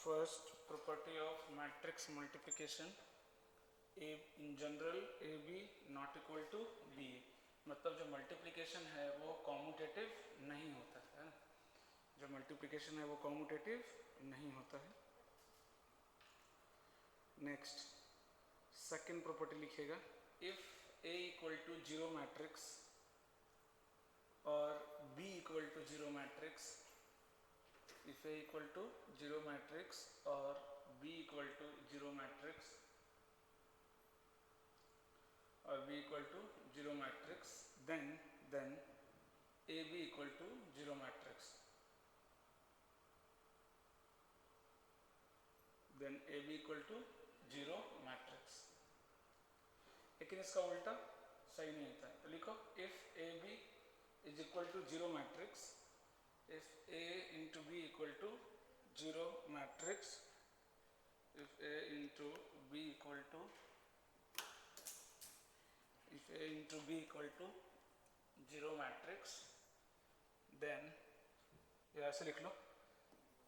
First property of matrix multiplication, A in general A B not equal to B, मतलब जो multiplication है वो commutative नहीं होता है ना, जो मल्टीप्लिकेशन है वो कॉम्यूटेटिव नहीं होता है। नेक्स्ट सेकंड प्रॉपर्टी लिखिएगा, if A equal to zero matrix और B equal to zero matrix, if A equal to zero matrix or B equal to zero matrix or B equal to zero matrix, then AB equal to zero matrix, then AB equal to zero matrix। लेकिन इसका उल्टा सही नहीं होता है, तो लिखो if AB is equal to zero matrix, if A into B equal to zero matrix, if A into B equal to, if A into B equal to zero matrix, then यहाँ से लिख लो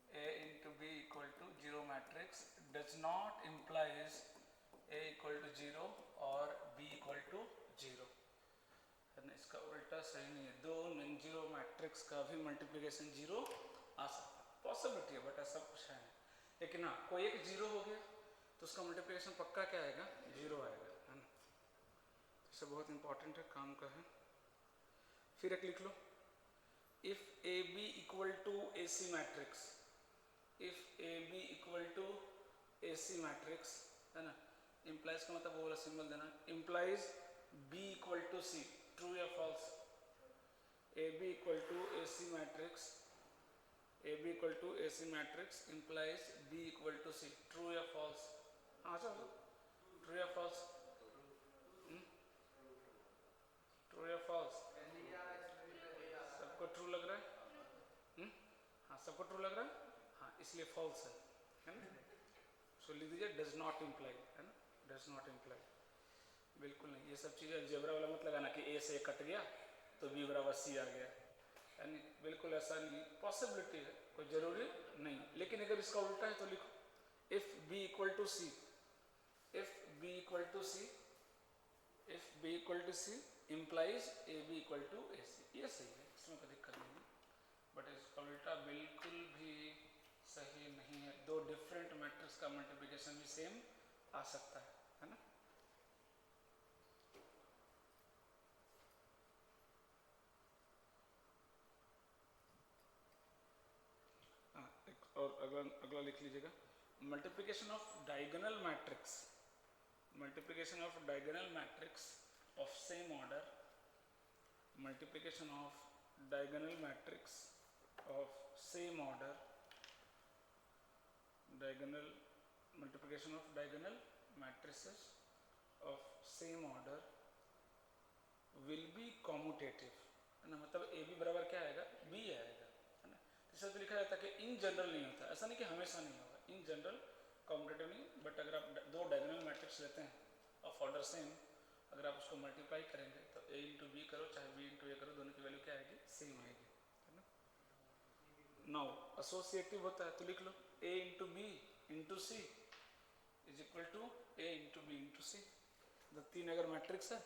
A into B equal to zero matrix does not implies A equal to zero और B equal to zero। इसका उल्टा सही नहीं है, दो नॉन जीरो मैट्रिक्स का भी मल्टीप्लिकेशन जीरो आ सकता है, पॉसिबिलिटी है बट ऐसा कुछ है नहीं। लेकिन हाँ कोई एक जीरो हो गया तो उसका मल्टीप्लिकेशन पक्का क्या आएगा, जीरो आएगा, है ना। तो इससे बहुत इंपॉर्टेंट है, काम का है। फिर एक लिख लो, if A B equal to A C matrix, if A B equal to A C matrix, है ना, इम्प्लाइज का मतलब वो वाला सिंबल देना, implies B equal to C, true या false. A B equal to A C matrix, A B equal to A C matrix implies B equal to C, true या false. हाँ चलो, ट्रू या फॉल्स, ट्रू या false, सबको true लग रहा है? हाँ सबको ट्रू लग रहा है, हाँ इसलिए फॉल्स है ना। सो लिख दीजिए डज नॉट इम्प्लाई, है ना, डज नॉट इम्प्लाई, बिल्कुल नहीं। ये सब चीज़ें अलजेब्रा वाला मत लगाना कि ए से कट गया तो बी बराबर सी आ गया, यानी बिल्कुल ऐसा नहीं, पॉसिबिलिटी है, कोई ज़रूरी नहीं। लेकिन अगर इसका उल्टा है तो लिखो, if B equal to C, if B equal to C, if B equal to C implies A B equal to A C, ये सही है, इसमें कोई दिक्कत नहीं है। बट इसका उल्टा बिल्कुल भी सही नहीं है, दो डिफरेंट मैट्रिक्स का मल्टीप्लिकेशन भी सेम आ सकता है ना। और अगला लिख लीजिएगा, multiplication of diagonal matrix, multiplication of diagonal matrix of same order, multiplication of diagonal matrix of same order, diagonal multiplication of diagonal matrices of same order will be commutative, है ना, मतलब ए बी बराबर क्या आएगा, B आएगा, है ना। इसे तो लिखा जाता है कि इन जनरल नहीं होता, ऐसा नहीं कि हमेशा नहीं होगा, इन जनरल कॉम्यूटेटिव नहीं, बट अगर आप दो डायगोनल मैट्रिक्स लेते हैं ऑफ ऑर्डर सेम, अगर आप उसको मल्टीप्लाई करेंगे तो ए इंटू बी करो चाहे बी इंटू ए करो, दोनों की वैल्यू क्या आएगी, सेम आएगी, है ना। नाउ एसोसिएटिव होता है तो लिख लो A into B into C is equal to A into B into C. तो तीन अगर मैट्रिक्स है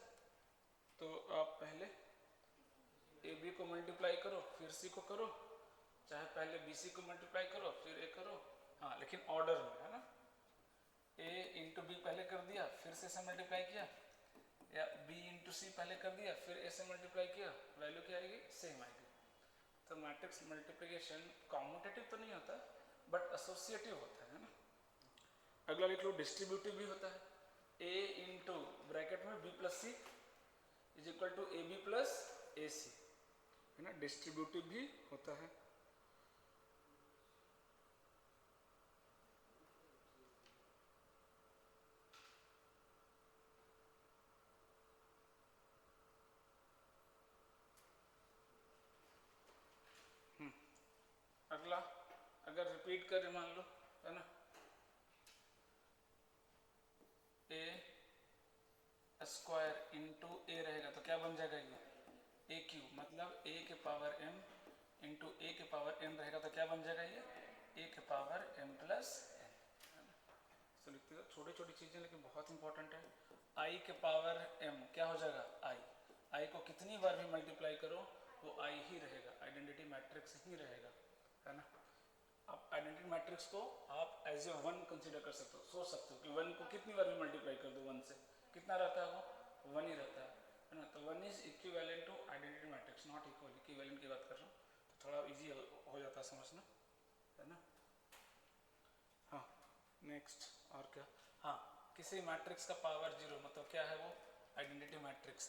तो आप पहले ए बी को मल्टीप्लाई करो फिर सी को करो, चाहे पहले बी सी को मल्टीप्लाई करो फिर ए करो, हाँ लेकिन ऑर्डर में, है ना। ए इंटू बी पहले कर दिया फिर से मल्टीप्लाई किया, या बी इंटू सी पहले कर दिया फिर ए से मल्टीप्लाई किया, वैल्यू क्या आएगी, सेम आएगी। तो मैट्रिक्स मल्टीप्लिकेशन कॉम्यूटेटिव तो नहीं होता बट एसोसिएटिव होता है ना। अगला लिख लो डिस्ट्रीब्यूटिव भी होता है, ए इंटू ब्रैकेट में B plus C is equal to A B plus A C, है ना, डिस्ट्रीब्यूटिव भी होता है। अगला अगर रिपीट करें मान लो, है ना, ए स्क्वायर इंटू ए रहेगा तो क्या बन जाएगा, ये ए क्यूब, मतलब ए के पावर एम इंटू ए के पावर एम रहेगा तो क्या बन जाएगा, ये ए के पावर एम प्लस छोटी चीज़ें लेकिन बहुत इंपॉर्टेंट है। आई के पावर m क्या हो जाएगा, आई को कितनी बार भी मल्टीप्लाई करो वो आई ही रहेगा, आइडेंटिटी मैट्रिक्स ही रहेगा, है ना। आप आइडेंटिटी मैट्रिक्स को आप एज ए वन कंसिडर कर सकते हो, सोच सकते हो कि वन को कितनी बार भी मल्टीप्लाई कर दो वन से, कितना रहता है वो वन ही रहता है ना। तो one is equivalent to identity matrix, not equal, equivalent की बात कर रहा हूँ, तो थोड़ा इजी हो जाता है समझना, है ना। हाँ नेक्स्ट और क्या, हाँ किसी मैट्रिक्स का पावर जीरो मतलब क्या है, वो आइडेंटिटी मैट्रिक्स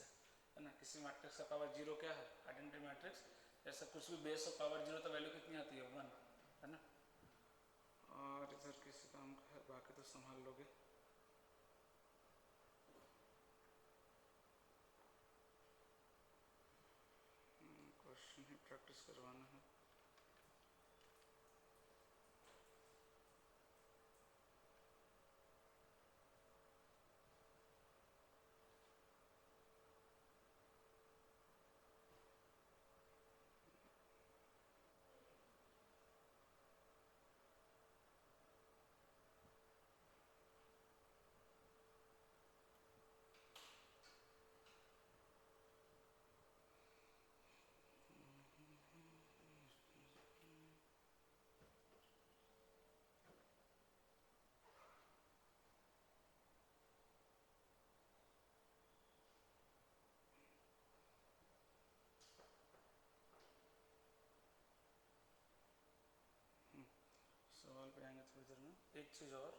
है ना। किसी मैट्रिक्स का पावर जीरो क्या है, आइडेंटिटी मैट्रिक्स। जैसे कुछ भी बेस ऑफ पावर जीरो तो वैल्यू कितनी आती है, वन, है ना। और इधर किसी काम का है, बाकी तो संभाल लोगे। क्वेश्चन ही प्रैक्टिस करवाना है। सवाल पे आएंगे थोड़ी देर में। एक चीज़ और,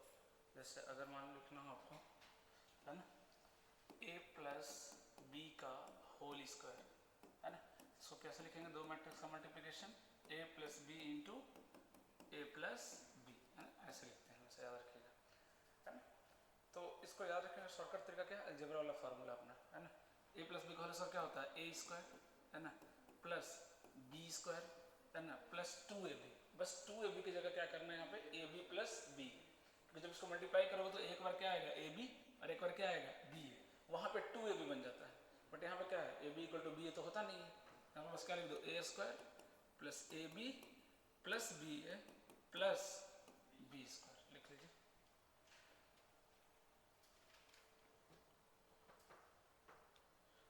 जैसे अगर मान लिखना हो आपको, है ना, a प्लस बी का होल स्क्वायर, है ना। इसको कैसे लिखेंगे, दो मैट्रिक्स का multiplication, a plus B into A plus B, है ना, ऐसे लिखते हैं, वैसे याद रखिएगा, है ना। तो इसको याद रखने का शॉर्टकट तरीका क्या है, अलजेब्रा वाला फार्मूला अपना, है ना। a प्लस बी का होल स्क्वायर क्या होता है, a स्क्वायर, है ना, प्लस बी स्क्वायर, है ना, प्लस 2ab। बस 2ab की जगह क्या करना है यहाँ पे, ab प्लस बी, क्योंकि जब इसको मल्टीप्लाई करोगे तो एक बार क्या आएगा ab और एक बार क्या आएगा ba, वहाँ पे 2ab बन जाता है, बट यहाँ पे क्या है ab इक्वल टू ba तो होता नहीं है, यहाँ पर बस क्या लिख दो, a square plus ab plus ba plus b square, लिख लीजिए।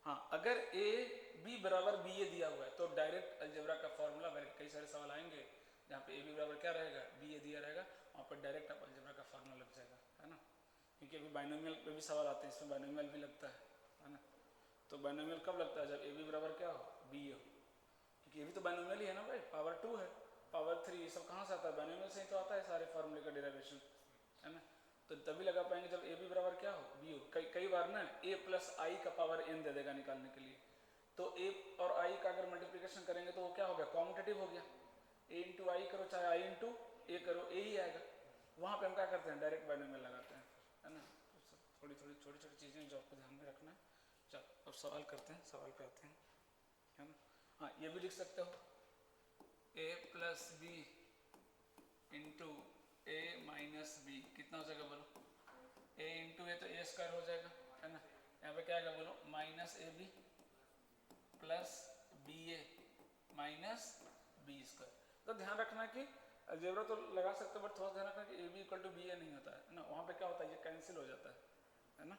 हाँ अगर a b बराबर ba दिया हुआ है तो डायरेक्ट अलजेब्रा का फॉर्मूला, कई सारे सवाल आएंगे जहाँ पे a b बराबर क्या रहेगा, ba दिया रहेगा, वहाँ पर डायरेक्ट आप अलजेब्रा का फॉर्मूला लग जाएगा, है ना। क्योंकि अभी बाइनोमियल पे भी सवाल आते हैं, इसमें बाइनोमियल भी लगता है ना। तो बाइनोमियल कब लगता है, जब a b बराबर क्या हो, b हो, क्योंकि ये भी तो बाइनोमियल ही है ना भाई, पावर 2 है, पावर 3, ये सब कहाँ से आता है, बाइनोमियल से ही तो आता है सारे फॉर्मूले का डेरिवेशन, है ना। तो तभी लगा पाएंगे जब ए बी बराबर क्या हो, बी हो। कई बार ना ए प्लस आई का पावर एन दे देगा निकालने के लिए, तो ए और आई का अगर मल्टीप्लिकेशन करेंगे तो वो क्या हो गया, कॉम्यूटेटिव हो गया, ए इंटू आई करो चाहे आई इंटू ए करो, ए ही आएगा। वहाँ पे हम क्या करते हैं, डायरेक्ट बाइनोमियल लगाते हैं, है ना। तो थोड़ी थोड़ी छोटी छोटी चीज़ें जो आपको ध्यान में रखना है। चलो अब सवाल करते हैं, सवाल पे आते हैं, है ना। हाँ ये भी लिख सकते हो, ए प्लस बी इंटू ए माइनस बी, कितना हो जाएगा बोलो, a इंटू ए तो ए स्क्वायर हो जाएगा, है ना। यहाँ पे क्या आएगा बोलो, minus A B plus B A minus B square. तो ध्यान रखना कि अलजेब्रा तो लगा सकते हो, बट थोड़ा ध्यान रखना कि A B equal to B A नहीं होता है ना, वहाँ पे क्या होता है, ये कैंसिल हो जाता है ना।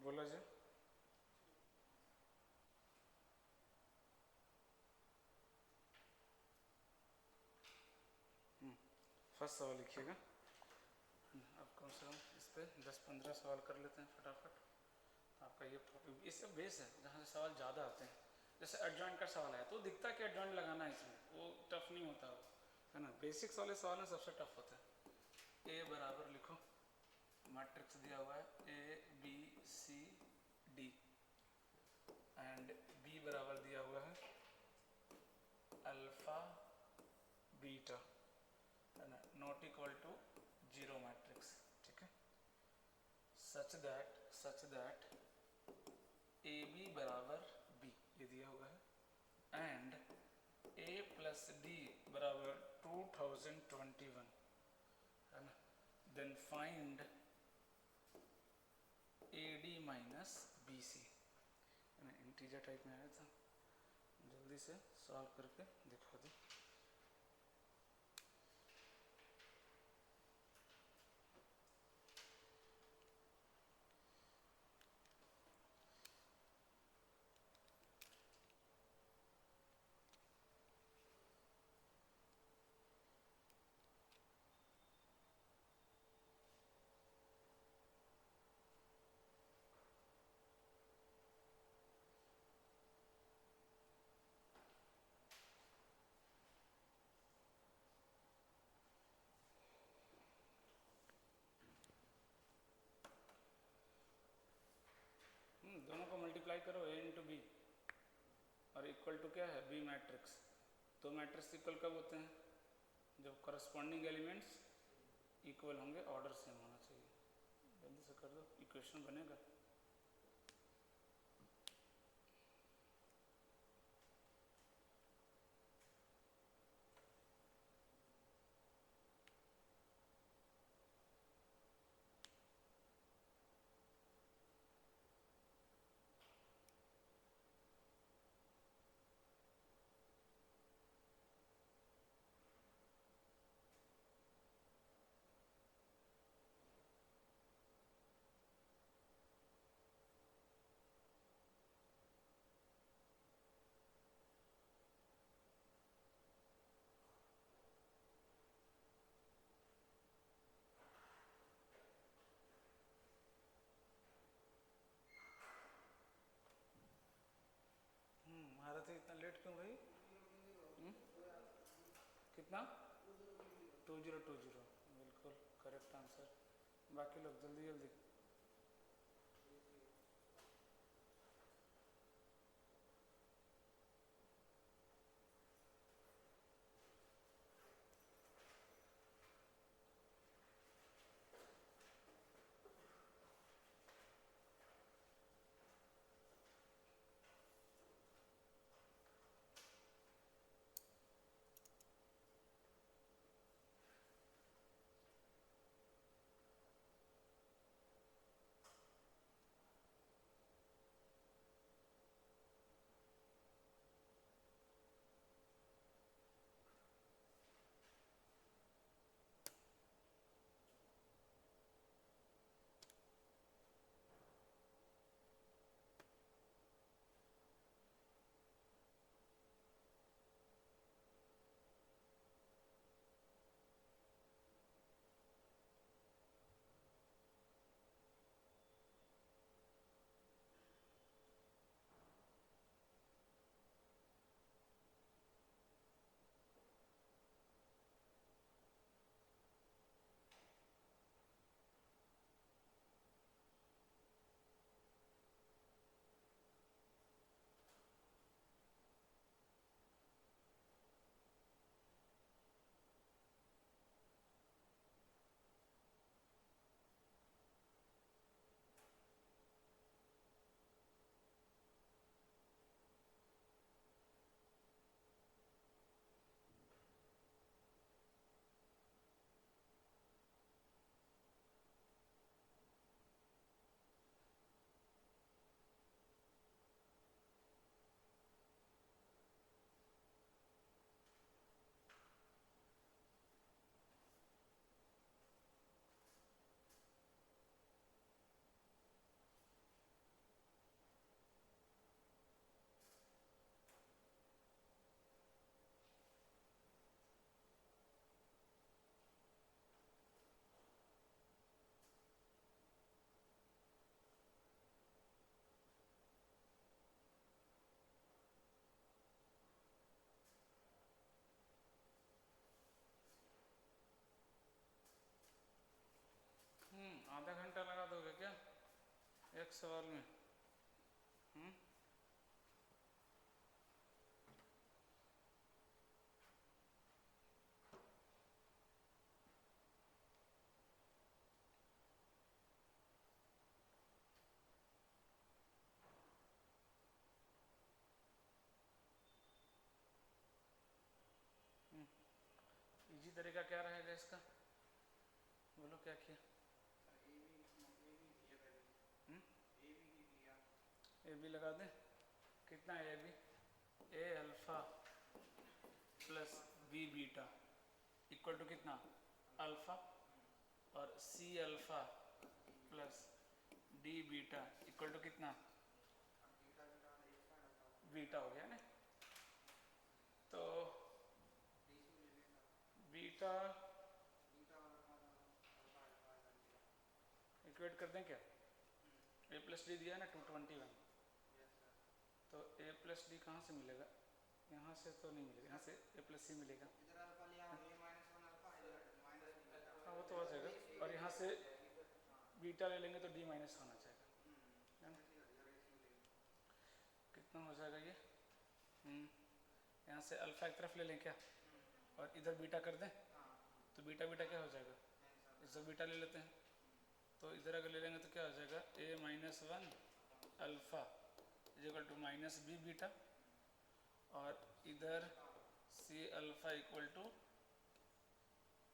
बोला जी, फर्स्ट सवाल लिखिएगा। अब कम से कम इस पर 10-15 सवाल कर लेते हैं फटाफट। आपका ये टॉपिक इससे बेस है जहाँ से सवाल ज़्यादा आते हैं। जैसे एडजॉइंट का सवाल है तो दिखता है कि एडजॉइंट लगाना है, इसमें वो टफ नहीं होता वो, है ना। बेसिक्स वाले सवाल में सबसे टफ होता है। ए बराबर लिखो, मैट्रिक्स दिया हुआ है A B C D and B बराबर दिया हुआ है अल्फा बीटा, है ना, नॉट इक्वल टू 0 मैट्रिक्स, ठीक है। सच दैट ए बी बराबर बी, ये दिया हुआ है, एंड ए प्लस डी बराबर 2021, है ना। Then find A D minus B C, है ना। इंटीजर टाइप में आया था, जल्दी से सॉल्व करके दिखा दो। दोनों को मल्टीप्लाई करो ए इंटू बी, और इक्वल टू क्या है बी मैट्रिक्स। तो मैट्रिक्स इक्वल कब होते हैं, जब करस्पॉन्डिंग एलिमेंट्स इक्वल होंगे, ऑर्डर सेम होना चाहिए। जल्दी से कर दो, इक्वेशन बनेगा। महारथी इतना लेट क्यों भाई? कितना? 2020, बिल्कुल करेक्ट आंसर। बाकी लोग जल्दी जल्दी। क्या एक सवाल में? इजी तरीका क्या रहेगा इसका, बोलो क्या किया? ए बी लगा दें, कितना है A B? A alpha plus B beta equal to कितना? अल्फा, और C alpha plus D beta equal to कितना? बीटा हो गया ना। तो बीटा इक्वेट कर दें क्या? ए प्लस डी दिया ना 221, तो ए प्लस डी कहाँ से मिलेगा? यहाँ से तो नहीं मिलेगा, यहाँ से ए प्लस सी मिलेगा। हाँ वो तो हो जाएगा, और यहाँ से बीटा ले लेंगे तो डी माइनस होना चाहेगा, है ना? कितना हो जाएगा ये? यहाँ से अल्फा एक तरफ ले लें क्या, और इधर बीटा कर दें, तो बीटा बीटा क्या हो जाएगा? इधर बीटा ले लेते हैं, तो इधर अगर ले लेंगे तो क्या हो जाएगा? A minus one alpha equal to minus B beta, और इधर C alpha equal to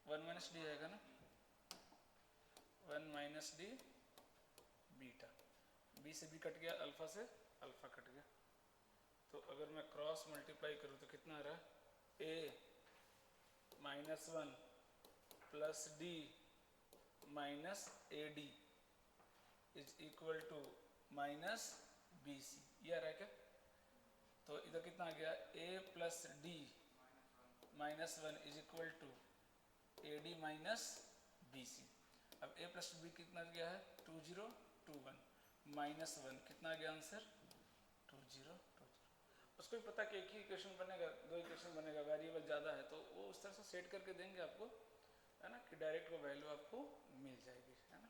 one minus D आएगा ना, one minus D beta. B से बी कट गया, अल्फा से अल्फा कट गया, तो अगर मैं क्रॉस मल्टीप्लाई करूँ तो कितना आ रहा है? A minus one plus D minus A D is equal to minus B C, ये आ रहा है क्या? तो इधर कितना आ गया? A plus D minus one is equal to A D minus B C. अब ए प्लस बी कितना गया है? 2021 माइनस वन, कितना आ गया आंसर? 2020। उसको भी पता कि एक ही इक्वेशन बनेगा, दो इक्वेशन बनेगा, वेरिएबल ज़्यादा है तो वो उस तरह से सेट करके देंगे आपको, है ना, कि डायरेक्ट वो वैल्यू आपको मिल जाएगी, है ना।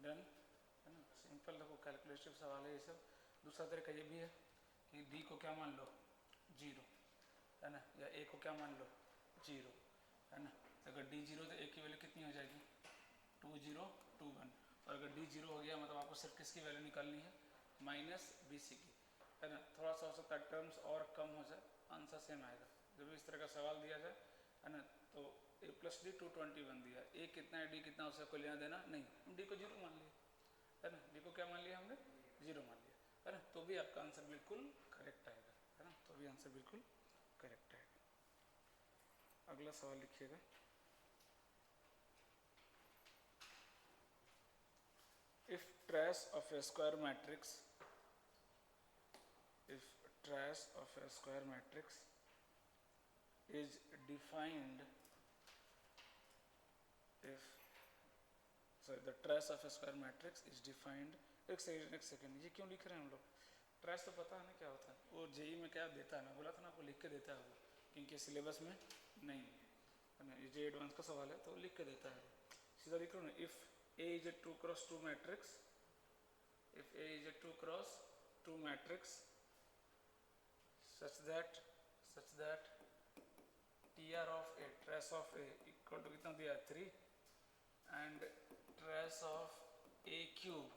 डन, है ना, सिंपल देखो कैलकुलेटिव सवाल है ये सब। दूसरा तरीका ये भी है कि डी को क्या मान लो? जीरो, है ना, या ए को क्या मान लो? जीरो, है ना। तो अगर डी जीरो तो ए की वैल्यू कितनी हो जाएगी? 2021, और अगर डी जीरो हो गया मतलब आपको सिर्फ किसकी वैल्यू निकालनी है? माइनस बी सी की, है ना। थोड़ा सा हो सकता है टर्म्स और कम हो जाए, आंसर सेम आएगा। जब इस तरह का सवाल दिया जाए, है ना, तो ए प्लस डी 221 दिया, ए कितना है डी कितना, उससे कोई लेना देना नहीं, हम डी को जीरो मान लिया, है ना, डी को क्या मान लिया हमने? जीरो मान लिया, है ना, तो भी आपका आंसर बिल्कुल करेक्ट आएगा, है ना, तो भी आंसर बिल्कुल करेक्ट आएगा। अगला सवाल लिखिएगा। If trace of a square matrix, if trace of a square matrix is defined, if sorry the trace of a square matrix is defined, एक सेकंड ये क्यों लिख रहे हैं हम लोग? ट्रेस तो पता है ना क्या होता है, वो जेई में क्या देता है ना, बोला था ना आपको लिख के देता है वो, क्योंकि सिलेबस में नहीं है ना, ये जे एडवांस का सवाल है तो लिख के देता है। सीधा लिख लो ना, if A is a 2x2 matrix, if A is a 2x2 matrix such that TR of A, trace of A equal to कितना दिया? 3, and trace of A cube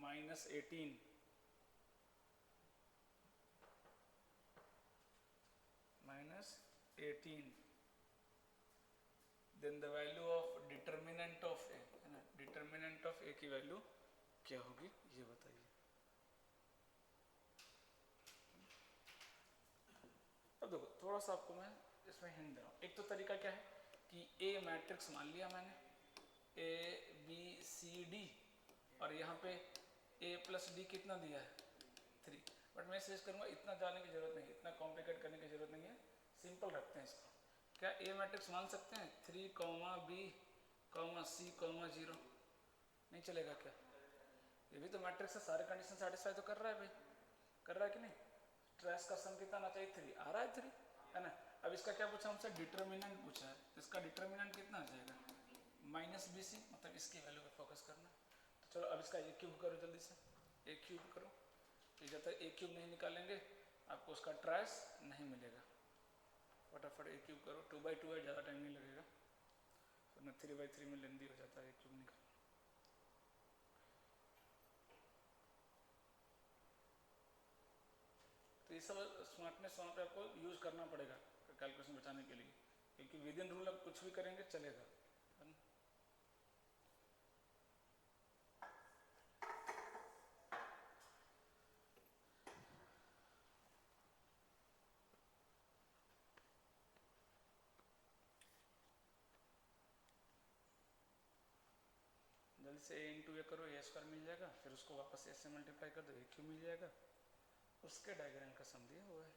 minus 18, then the value of determinant of A, है ना, determinant of A की value क्या होगी ये बताइए। अब देखो थोड़ा सा आपको मैं इसमें हिंट दे रहा हूँ। एक तो तरीका क्या है कि ए मैट्रिक्स मान लिया मैंने, ए बी सी डी, और यहाँ पे ए प्लस डी कितना दिया है 3। बट मैं सजेस्ट करूँगा इतना जाने की जरूरत नहीं, इतना कॉम्प्लिकेट करने की जरूरत नहीं है, सिंपल रखते हैं इसको। क्या ए मैट्रिक्स मान सकते हैं 3 comma B comma C comma 0? नहीं चलेगा क्या? ये भी तो मैट्रिक्स से सारे कंडीशन सेटिस्फाई तो कर रहा है भाई, कर रहा है कि नहीं? ट्रेस का सम कितना आना चाहिए 3, आ रहा है 3, है ना। अब इसका क्या पूछा हमसे, डिटर्मिनेंट पूछा है, तो इसका डिटर्मिनेंट कितना आ जाएगा माइनस बी सी, मतलब इसकी वैल्यू पे फोकस करना। तो चलो अब इसका ए क्यूब करो जल्दी से, ए क्यूब करो। तो जब तक ए क्यूब नहीं निकालेंगे आपको उसका ट्रेस नहीं मिलेगा। फटाफट ए क्यूब करो, 2/2 है, ज़्यादा टाइम नहीं लगेगा, वरना 3/3 में लेंदी हो जाता है ए क्यूब निकाल। तो ये सब स्मार्टनेस वहाँ पे आपको यूज़ करना पड़ेगा कैलकुलेशन बचाने के लिए, क्योंकि विद इन रूल आप कुछ भी करेंगे चलेगा। जल्दी से ए इंटू ए करो, ए स्क्वायर मिल जाएगा, फिर उसको वापस ए से मल्टीप्लाई कर दो, ए क्यूब मिल जाएगा, उसके डायग्राम का सम दिया हुआ है।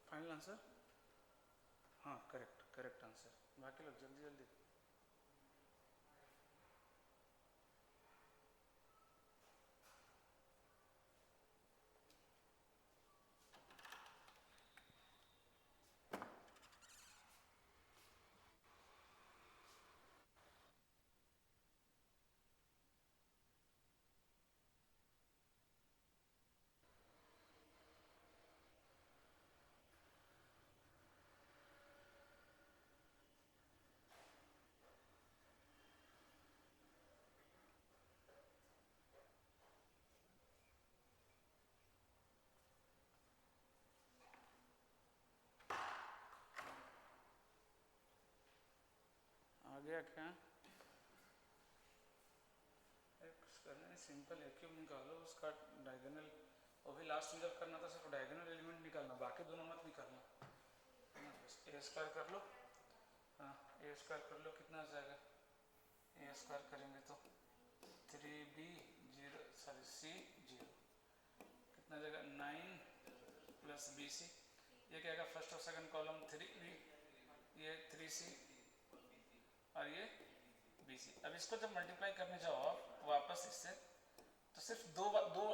फाइनल आंसर, हाँ करेक्ट, करेक्ट आंसर। बाकी लोग जल्दी जल्दी। आ गया क्या? करना है सिंपल, ए क्यूब निकालो, उसका डायगोनल, वो भी लास्ट में जब करना था सिर्फ डायगोनल एलिमेंट निकालना, बाकी दोनों मत निकालना। ए स्क्वायर कर लो, हाँ ए स्क्वायर कर लो, कितना आ जाएगा? ए स्क्वायर करेंगे तो 3b 0 सॉरी सी 0, कितना आ जाएगा 9 प्लस बी सी। ये क्या आएगा फर्स्ट और सेकंड कॉलम 3b, ये 3c और ये bc। अब इसको जब मल्टीप्लाई करने जाओ आप वापस इससे, तो सिर्फ दो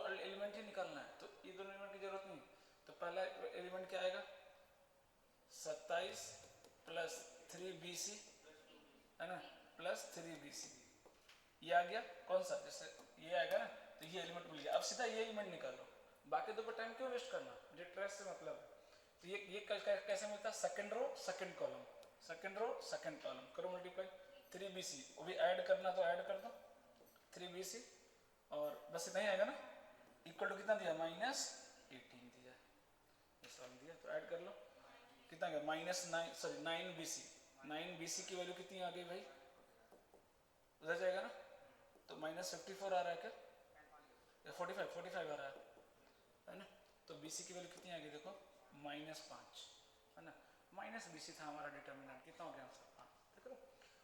एलिमेंट ही निकालना है, तो ये दोनों एलिमेंट की जरूरत नहीं। तो पहला एलिमेंट क्या आएगा 27 प्लस 3bc, है ना, प्लस 3bc, ये आ गया कौन सा, जैसे ये आएगा ना, तो ये एलिमेंट मिल गया। अब सीधा ये एलिमेंट निकालो, बाकी दो पर टाइम क्यों वेस्ट करना, मुझे ट्रेस से मतलब है। तो ये कैसे मिलता है, second row second column, second row second column, करो मल्टीप्लाई 3bc, वो भी ऐड करना तो ऐड कर दो 3bc, और बस इतना ही आएगा ना, इक्वल टू कितना दिया -18 दिया, ये सॉल्व दिया, तो ऐड कर लो, कितना गया -9 9bc की वैल्यू कितनी आ गई भाई, उधर जाएगा ना, तो -54 आ रहा है क्या, या 45 आ रहा है ना। तो bc की वैल्यू कितनी आ गई देखो -5, है ना, -bc था हमारा डिटर्मिनेंट, कितना हो गया आंसर 5। देख लो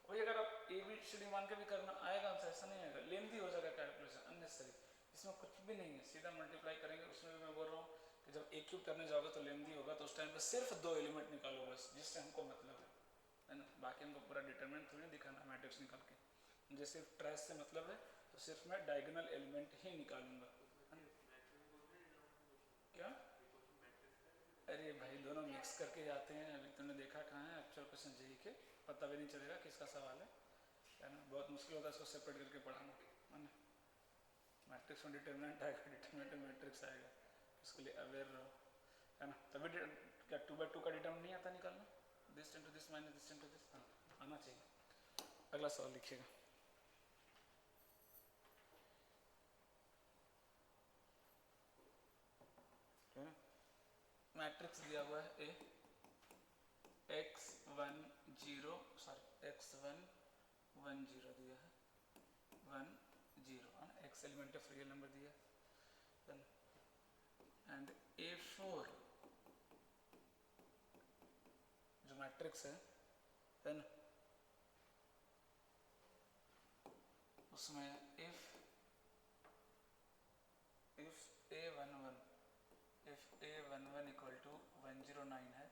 वही, अगर आप ए बी सी डी मान के भी करना आएगा आंसर, ऐसा नहीं आएगा, लेंथी हो जाएगा कैलकुलेशन अननेसेसरी, इसमें कुछ भी नहीं है, सीधा मल्टीप्लाई करेंगे। उसमें भी मैं बोल रहा हूँ कि जब ए क्यूब करने जाओगे तो लेंथी होगा, तो उस टाइम पे सिर्फ दो एलिमेंट निकालो बस, जिससे हमको मतलब है ना, बाकी हमको पूरा डिटरमिनेंट थोड़ी दिखाना मैट्रिक्स निकाल के, मुझे सिर्फ ट्रेस से मतलब है, तो सिर्फ मैं डायगोनल एलिमेंट ही निकालूंगा। क्या? अरे भाई दोनों मिक्स करके जाते हैं, अभी तुमने देखा कहाँ है एक्चुअल क्वेश्चन जेई के, पता भी नहीं चलेगा किसका सवाल है ना, बहुत मुश्किल होता है इसको सेपरेट करके पढ़ाना, है ना। मैट्रिक्स में डिटर्मिनेंट आएगा, डिटर्मिनेंट में मैट्रिक्स आएगा, इसके लिए अवेयर रहो, है ना। तभी क्या 2/2 का डिटर्मिनेंट नहीं आता निकालना, this into this minus this into this, हाँ आना चाहिए। अगला सवाल लिखिएगा। मैट्रिक्स दिया हुआ है ए, x1 0 सॉरी x1 1 0 दिया है, 1 0 x element of real number दिया है, एंड A4 जो मैट्रिक्स है ना, उसमें if A11 इक्वल टू 109 है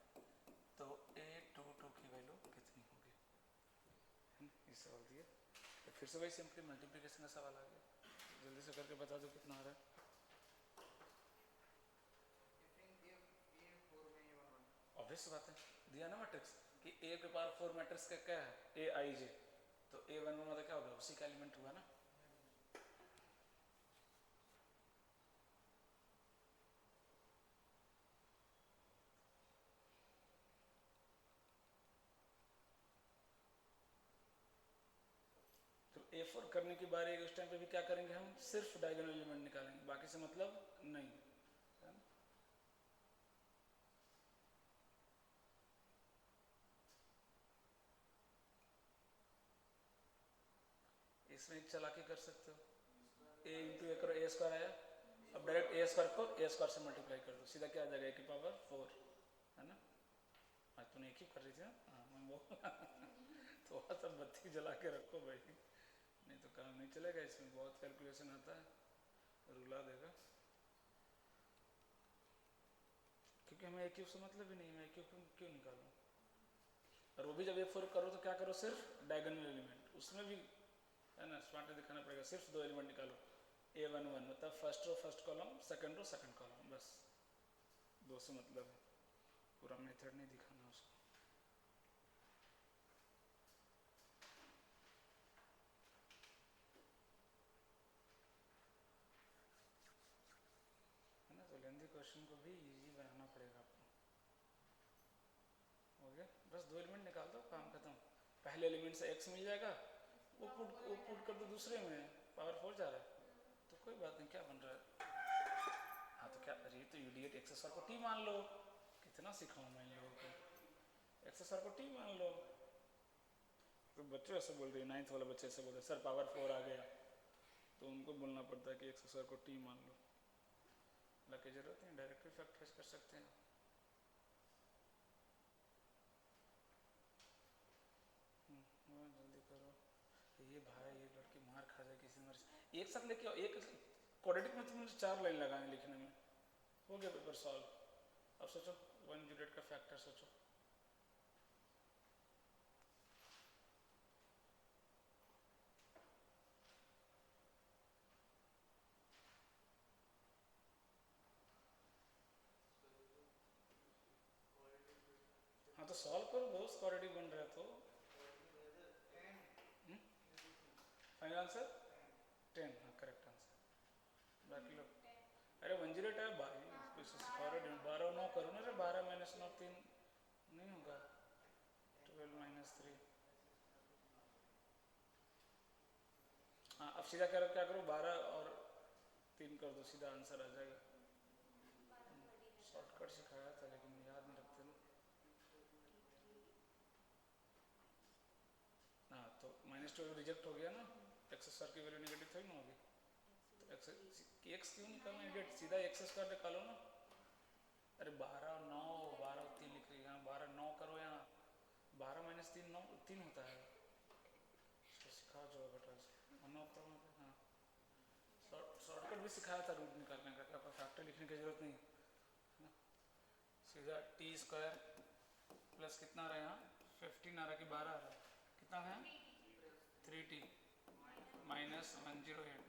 तो A22 की वैल्यू कितनी होगी, ये सवाल दिया। तो फिर से वही सिंपली मल्टीप्लिकेशन का सवाल आ गया, जल्दी से करके बता दो कितना आ रहा है। ऑब्वियस बात है, दिया ना मैट्रिक्स कि A के पावर 4 मैट्रिक्स का क्या है AIJ, तो A11 मतलब क्या होगा, उसी का एलिमेंट हुआ ना। तो A4 करने की बारी उस टाइम पे भी क्या करेंगे, हम सिर्फ डायगोनल एलिमेंट निकालेंगे, बाकी से मतलब नहीं, है ना? इसमें एक चालाकी कर सकते हो, A इंटू ए करो, A स्क्वायर आया, अब डायरेक्ट A स्क्वायर को A स्क्वायर से मल्टीप्लाई कर दो, सीधा क्या आ जाएगा A की पावर 4, है ना। आज तूने एक ही कर रही थी ना, हाँ मैं वो थोड़ा सा बत्ती जला के रखो भाई, नहीं तो काम नहीं चलेगा, इसमें बहुत कैलकुलेशन आता है, रुला देगा। क्योंकि हमें एक क्यूब से मतलब ही नहीं, मैं एक क्यूब क्यों निकालूं, और वो भी जब A4 करो तो क्या करो, सिर्फ डायगोनल एलिमेंट, उसमें भी है ना स्मार्ट दिखाना पड़ेगा, सिर्फ 2 एलिमेंट निकालो, A11 मतलब first row first column, second row second column, बस 2 से मतलब है, पूरा मेथड नहीं दिखाना उसको। है ना, तो लेंथी क्वेश्चन को भी इजी बनाना पड़ेगा आपको। हो गया, बस 2 एलिमेंट निकाल दो, काम खत्म। पहले एलिमेंट से x मिल जाएगा, वो पुट कर दो दूसरे में, पावर 4 जा रहा है, तो कोई बात नहीं, क्या बन रहा है। हाँ तो क्या, अरे तो यूडिएट एक्स स्क्वायर को t मान लो, कितना सिखाऊं मैं इन लोगों को, एक्स स्क्वायर को t मान लो। तो बच्चे ऐसे बोल रहे हैं, 9th वाला बच्चे ऐसे बोल रहे हैं सर पावर 4 आ गया, तो उनको बोलना पड़ता है कि एक्स स्क्वायर को t मान लो, ला की जरूरत नहीं, डायरेक्ट भी फैक्टराइज कर सकते हैं। जल्दी करो, ये भाई ये लड़की मार खा जाए किसी मर्ज, एक साथ लेके आओ, एक क्वाड्रेटिक में तुम 4 लाइन लगाने लिखने में, हो गया पेपर सॉल्व। अब सोचो 1 यूनिट का फैक्टर सोचो, हाँ तो सॉल्व करो दोस्त, क्वाड्रेटिक बन रहा है तो फाइनल आंसर 10, हाँ करेक्ट आंसर। बाकी लोग अरे 108 है भाई, 12 9 करो ना, 12 माइनस 9 3 नहीं होगा, 12 माइनस 3, हाँ अब सीधा क्या करो 12 और 3 कर दो, सीधा आंसर आ जाएगा। शॉर्टकट सिखाया था लेकिन याद नहीं रखते ना। हाँ तो -2 रिजेक्ट हो गया ना, एक्स स्क्वायर की वैल्यू नेगेटिव थोड़ी ना होगी, तो एक्स क्यों निकालना इडियट, सीधा एक्स स्क्वायर निकालो ना। अरे 12 9 12 3 लिख रही है, 12 9 करो, यहाँ 12 माइनस 3 9 3 होता है, इसको सिखाओ जो बेटा, 9 करो। हाँ शॉर्टकट भी सिखाया था रूट निकालने का, आपको फैक्टर लिखने की जरूरत नहीं है ना, सीधा टी स्क्वायर प्लस कितना आ रहा है यहाँ 15 आ रहा है कि 12 आ रहा है, कितना है 3t माइनस 108,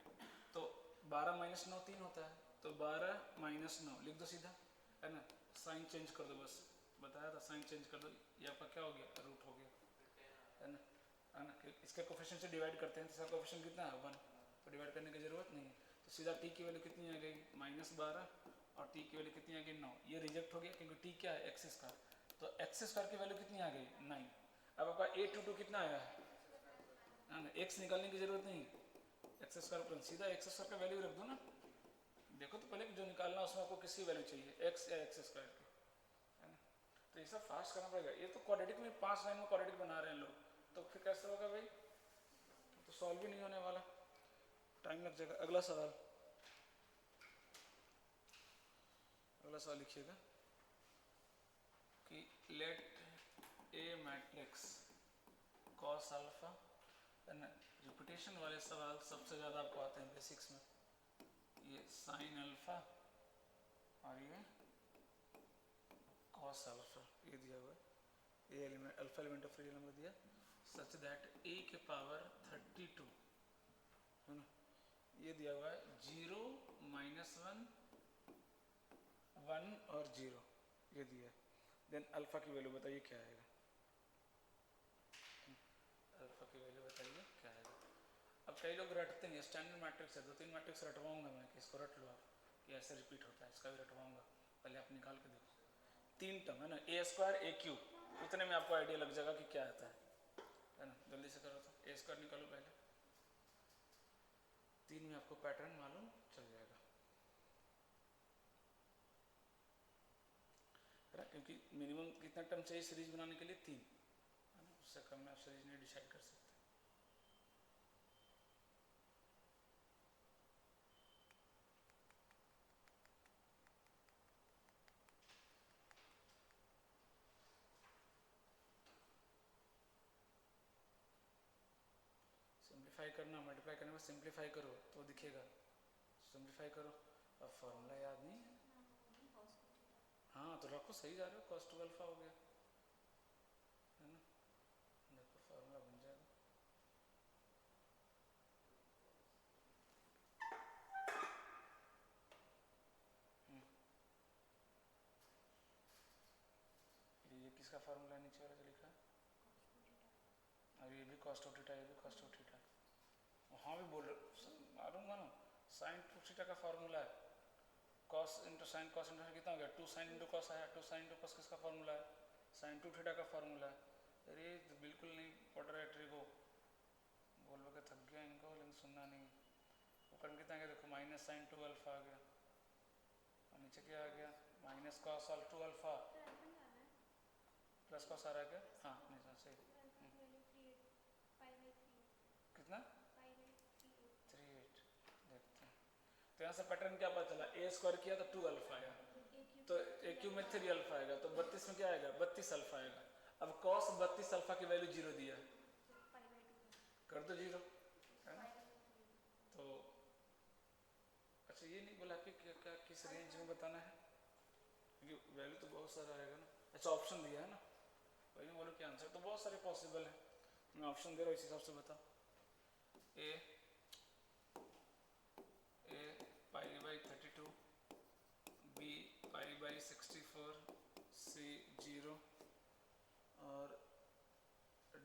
तो 12 माइनस 9 3 होता है, तो 12 माइनस 9 लिख दो सीधा, है ना, साइन चेंज कर दो, बस बताया था साइन चेंज कर दो, ये आपका क्या हो गया रूट हो गया, है ना, इसके कोफिशिएंट से डिवाइड करते हैं, तो इसका कोफिशिएंट कितना है 1, तो डिवाइड करने की जरूरत नहीं है, तो सीधा टी की वैल्यू कितनी आ गई -12 और टी की वैल्यू कितनी आ गई 9। ये रिजेक्ट हो गया क्योंकि टी क्या है एक्स स्क्वायर, तो एक्स स्क्वायर की वैल्यू कितनी आ गई 9। अब आपका a22 कितना आया है ना, एक्स निकालने की जरूरत नहीं, एक्स स्क्वायर पर सीधा एक्स स्क्वायर का वैल्यू रख दो ना। देखो तो पहले जो निकालना उसमें आपको किसकी वैल्यू चाहिए, एक्स या एक्स स्क्वायर की, है ना। तो ये सब फास्ट करना पड़ेगा। ये तो क्वाड्रेटिक में 5 लाइन में क्वाड्रेटिक बना रहे हैं लोग, तो फिर कैसे होगा भाई, तो सॉल्व ही नहीं होने वाला, टाइम लग जाएगा। अगला सवाल लिखिएगा कि लेट ए मैट्रिक्स कॉस अल्फा, रिपीटेशन वाले सवाल सबसे ज़्यादा आपको आते हैं बेसिक्स में, ये साइन अल्फा और ये कॉस अल्फा, ये दिया हुआ है, ये element alpha element of real number दिया सच दैट ए के पावर 32 है ना, ये दिया हुआ है 0 -1 1 और 0 ये दिया है। देन अल्फा की वैल्यू बताइए क्या आएगा, अल्फा की वैल्यू बताइए क्या आएगा। अब कई लोग रटते हैं, स्टैंडर्ड मैट्रिक्स है, 2-3 मैट्रिक्स रटवाऊंगा मैं कि इसको रट लो आप कि ऐसे रिपीट होता है, इसका भी रटवाऊंगा, पहले आप निकाल के देखो। 3 टर्म है ना, ए स्क्वायर ए क्यूब, उतने में आपको आइडिया लग जाएगा कि क्या आता है ना। जल्दी से करो तो ए स्क्वायर निकालो पहले, 3 में आपको पैटर्न मालूम चल जाएगा, क्योंकि मिनिमम कितना टर्म चाहिए सीरीज बनाने के लिए 3 है ना, उससे कम में आप सीरीज नहीं डिसाइड कर सकते। सिंप्लीफाई करना, मल्टीप्लाई करने में सिंप्लीफाई करो तो दिखेगा, सिंप्लीफाई करो। अब फॉर्मूला याद नहीं है, हाँ तो रखो, सही जा रहे हो, cos 2 अल्फा हो गया है ना, देखो फॉर्मूला बन जाएगा। ये किसका फार्मूला है, नीचे वाला जो लिखा है, और ये भी cos 2 थीटा, ये भी cos 2 थीटा, हाँ भी बोल रहे मारूंगा ना, sin 2 थीटा का फार्मूला है, cos into sine, cos into sine कितना हो गया 2 sin इंटू cos आया, 2 sin इंटू cos किसका फार्मूला है, sin 2 थीटा का फार्मूला है। अरे तो बिल्कुल नहीं पढ़ रहे ट्रिक हो, बोल के थक गया इनको, लेकिन सुनना नहीं। ऊपर में कितना आ गया देखो, -sin 2 अल्फा आ गया, और नीचे क्या आ गया -cos 2 अल्फा प्लस cos आ रहा है क्या, हाँ नहीं सही, कितना 38, देखते हैं। तो यहाँ से पैटर्न क्या पता चला, ए स्क्वायर किया तो 2 अल्फा आया, तो ए क्यू में 3 अल्फा आएगा, तो 32 में क्या आएगा 32 अल्फा आएगा। अब cos 32 अल्फा की वैल्यू 0 दिया, कर दो 0 है ना। तो अच्छा ये नहीं बोला कि क्या क्या किस रेंज में बताना है, क्योंकि वैल्यू तो बहुत सारा आएगा ना। अच्छा ऑप्शन दिया है ना, वही मैं बोलूँ कि आंसर तो बहुत सारे पॉसिबल है, मैं ऑप्शन दे रहा हूँ इस हिसाब से बताओ। ए π/32, बी π/64, सी 0 और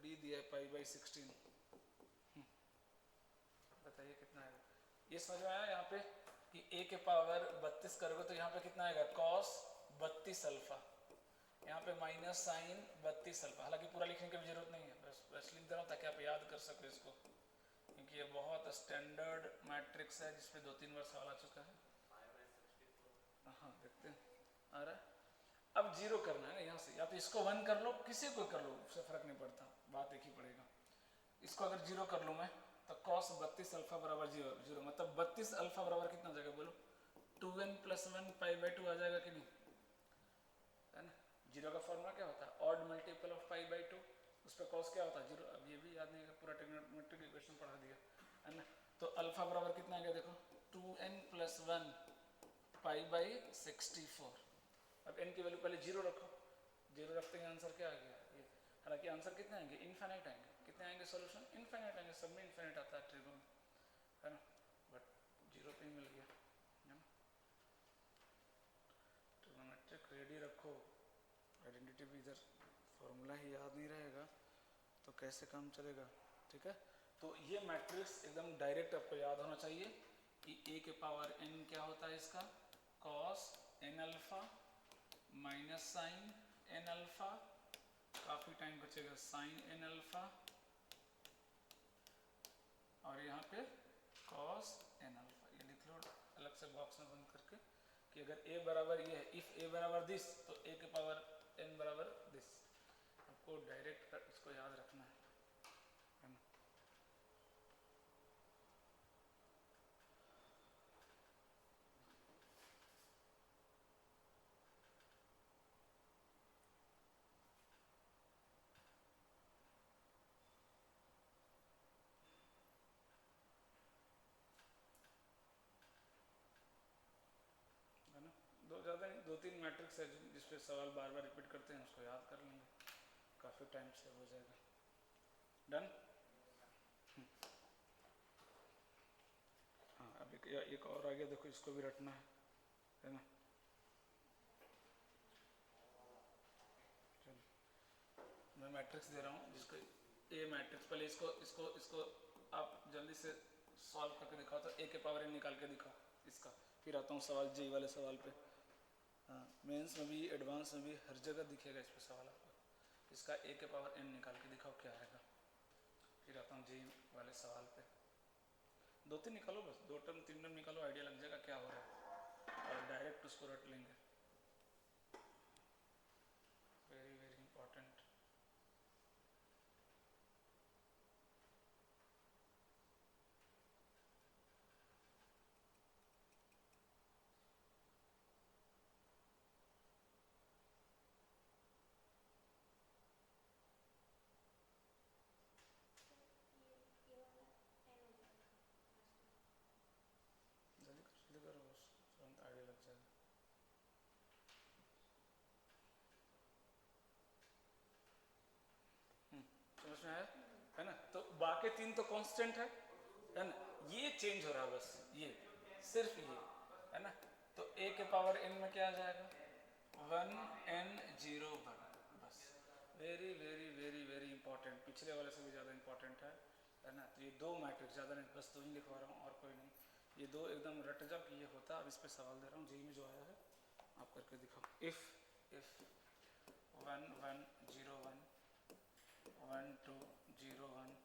डी दिया है π/16। बताइए कितना आएगा, ये समझ में आया यहाँ पे कि a के पावर 32 करोगे तो यहाँ पे कितना आएगा cos 32 अल्फा, यहाँ पे -sin 32 अल्फा। हालांकि पूरा लिखने की भी जरूरत नहीं है, बस लिख दे रहा हूँ ताकि आप याद कर सको इसको, क्योंकि ये बहुत स्टैंडर्ड मैट्रिक्स है जिसपे 2-3 बार सवाल आ चुका है। हाँ देखते हैं आ रहा है। अब 0 करना है ना यहाँ से, या तो इसको 1 कर लो, किसी को कर लो, उससे फर्क नहीं पड़ता, बात एक ही पड़ेगा। इसको अगर 0 कर लूँ मैं तो cos 32 अल्फा बराबर 0, मतलब 32 अल्फा बराबर कितना हो जाएगा बोलो, 2n + 1 π/2 आ जाएगा कि नहीं, है ना। 0 का फॉर्मूला क्या होता है, ऑड मल्टीपल ऑफ π/2, उस पर cos क्या होता है 0, अब ये भी याद नहीं है, पूरा ट्रिग्नोमेट्रिक इक्वेशन पढ़ा दिया है ना। तो अल्फा बराबर कितना आ गया देखो, 2n + 1 π/64। अब n की वैल्यू पहले 0 रखो, 0 रखते ही आंसर क्या आ गया ये, हालांकि आंसर कितने आएंगे इनफाइनाइट आएंगे, कितने आएंगे सॉल्यूशन इनफाइनाइट आएंगे, सब में इनफाइनाइट आता है ट्रिगोन, है ना, बट 0 पे ही मिल गया है ना। ट्रिगोनोमेट्रिक रेडी रखो, आइडेंटिटी भी इधर, फॉर्मूला ही याद नहीं रहेगा तो कैसे काम चलेगा, ठीक है। तो ये मैट्रिक्स एकदम डायरेक्ट आपको याद होना चाहिए, कि a के पावर n क्या होता है इसका, cos n alpha minus sine n alpha, काफी टाइम बचेगा साइन n अल्फा, और यहाँ पे cos n अल्फा। ये लिख लो अलग से बॉक्स में बंद करके कि अगर a बराबर ये है, इफ a बराबर दिस, तो a के पावर n बराबर दिस। आपको डायरेक्ट इसको याद रखना है ना। दो ज़्यादा नहीं, 2-3 मैट्रिक्स है जिस पे सवाल बार बार रिपीट करते हैं, उसको याद कर लेंगे, काफ़ी टाइम से हो जाएगा। डन। हाँ अब एक और आ गया, देखो इसको भी रटना है ना। मैं मैट्रिक्स दे रहा हूँ जिसको ए मैट्रिक्स, पहले इसको इसको इसको आप जल्दी से सॉल्व करके दिखाओ, तो ए के पावर n निकाल के दिखाओ इसका, फिर आता हूँ सवाल जी वाले सवाल पे। हाँ मेंस में भी एडवांस में भी हर जगह दिखेगा इस पे सवाल आपको। इसका ए के पावर n निकाल के दिखाओ क्या आएगा, फिर आता हूँ जी वाले सवाल पे। 2-3 निकालो बस, 2 टर्म 3 टर्म निकालो, आइडिया लग जाएगा क्या हो रहा है, और डायरेक्ट उसको रट लेंगे। Very very important. जल्दी करो बस, तुरंत आइडिया लग जाएगा। समझ में आया है ना। तो बाकी 3 तो कांस्टेंट है ना, ये चेंज हो रहा है बस, ये सिर्फ ये है ना। तो a के पावर n में क्या आ जाएगा, 1n01 बस। Very very very very important, पिछले वाले से भी ज़्यादा इंपॉर्टेंट है ना। तो ये 2 मैट्रिक्स, ज़्यादा नहीं, बस 2 ही लिखवा रहा हूँ और कोई नहीं। ये 2 एकदम रट जाओ कि ये होता। अब इस पर सवाल दे रहा हूँ जी में जो आया है, आप करके दिखाओ। इफ 1101 1201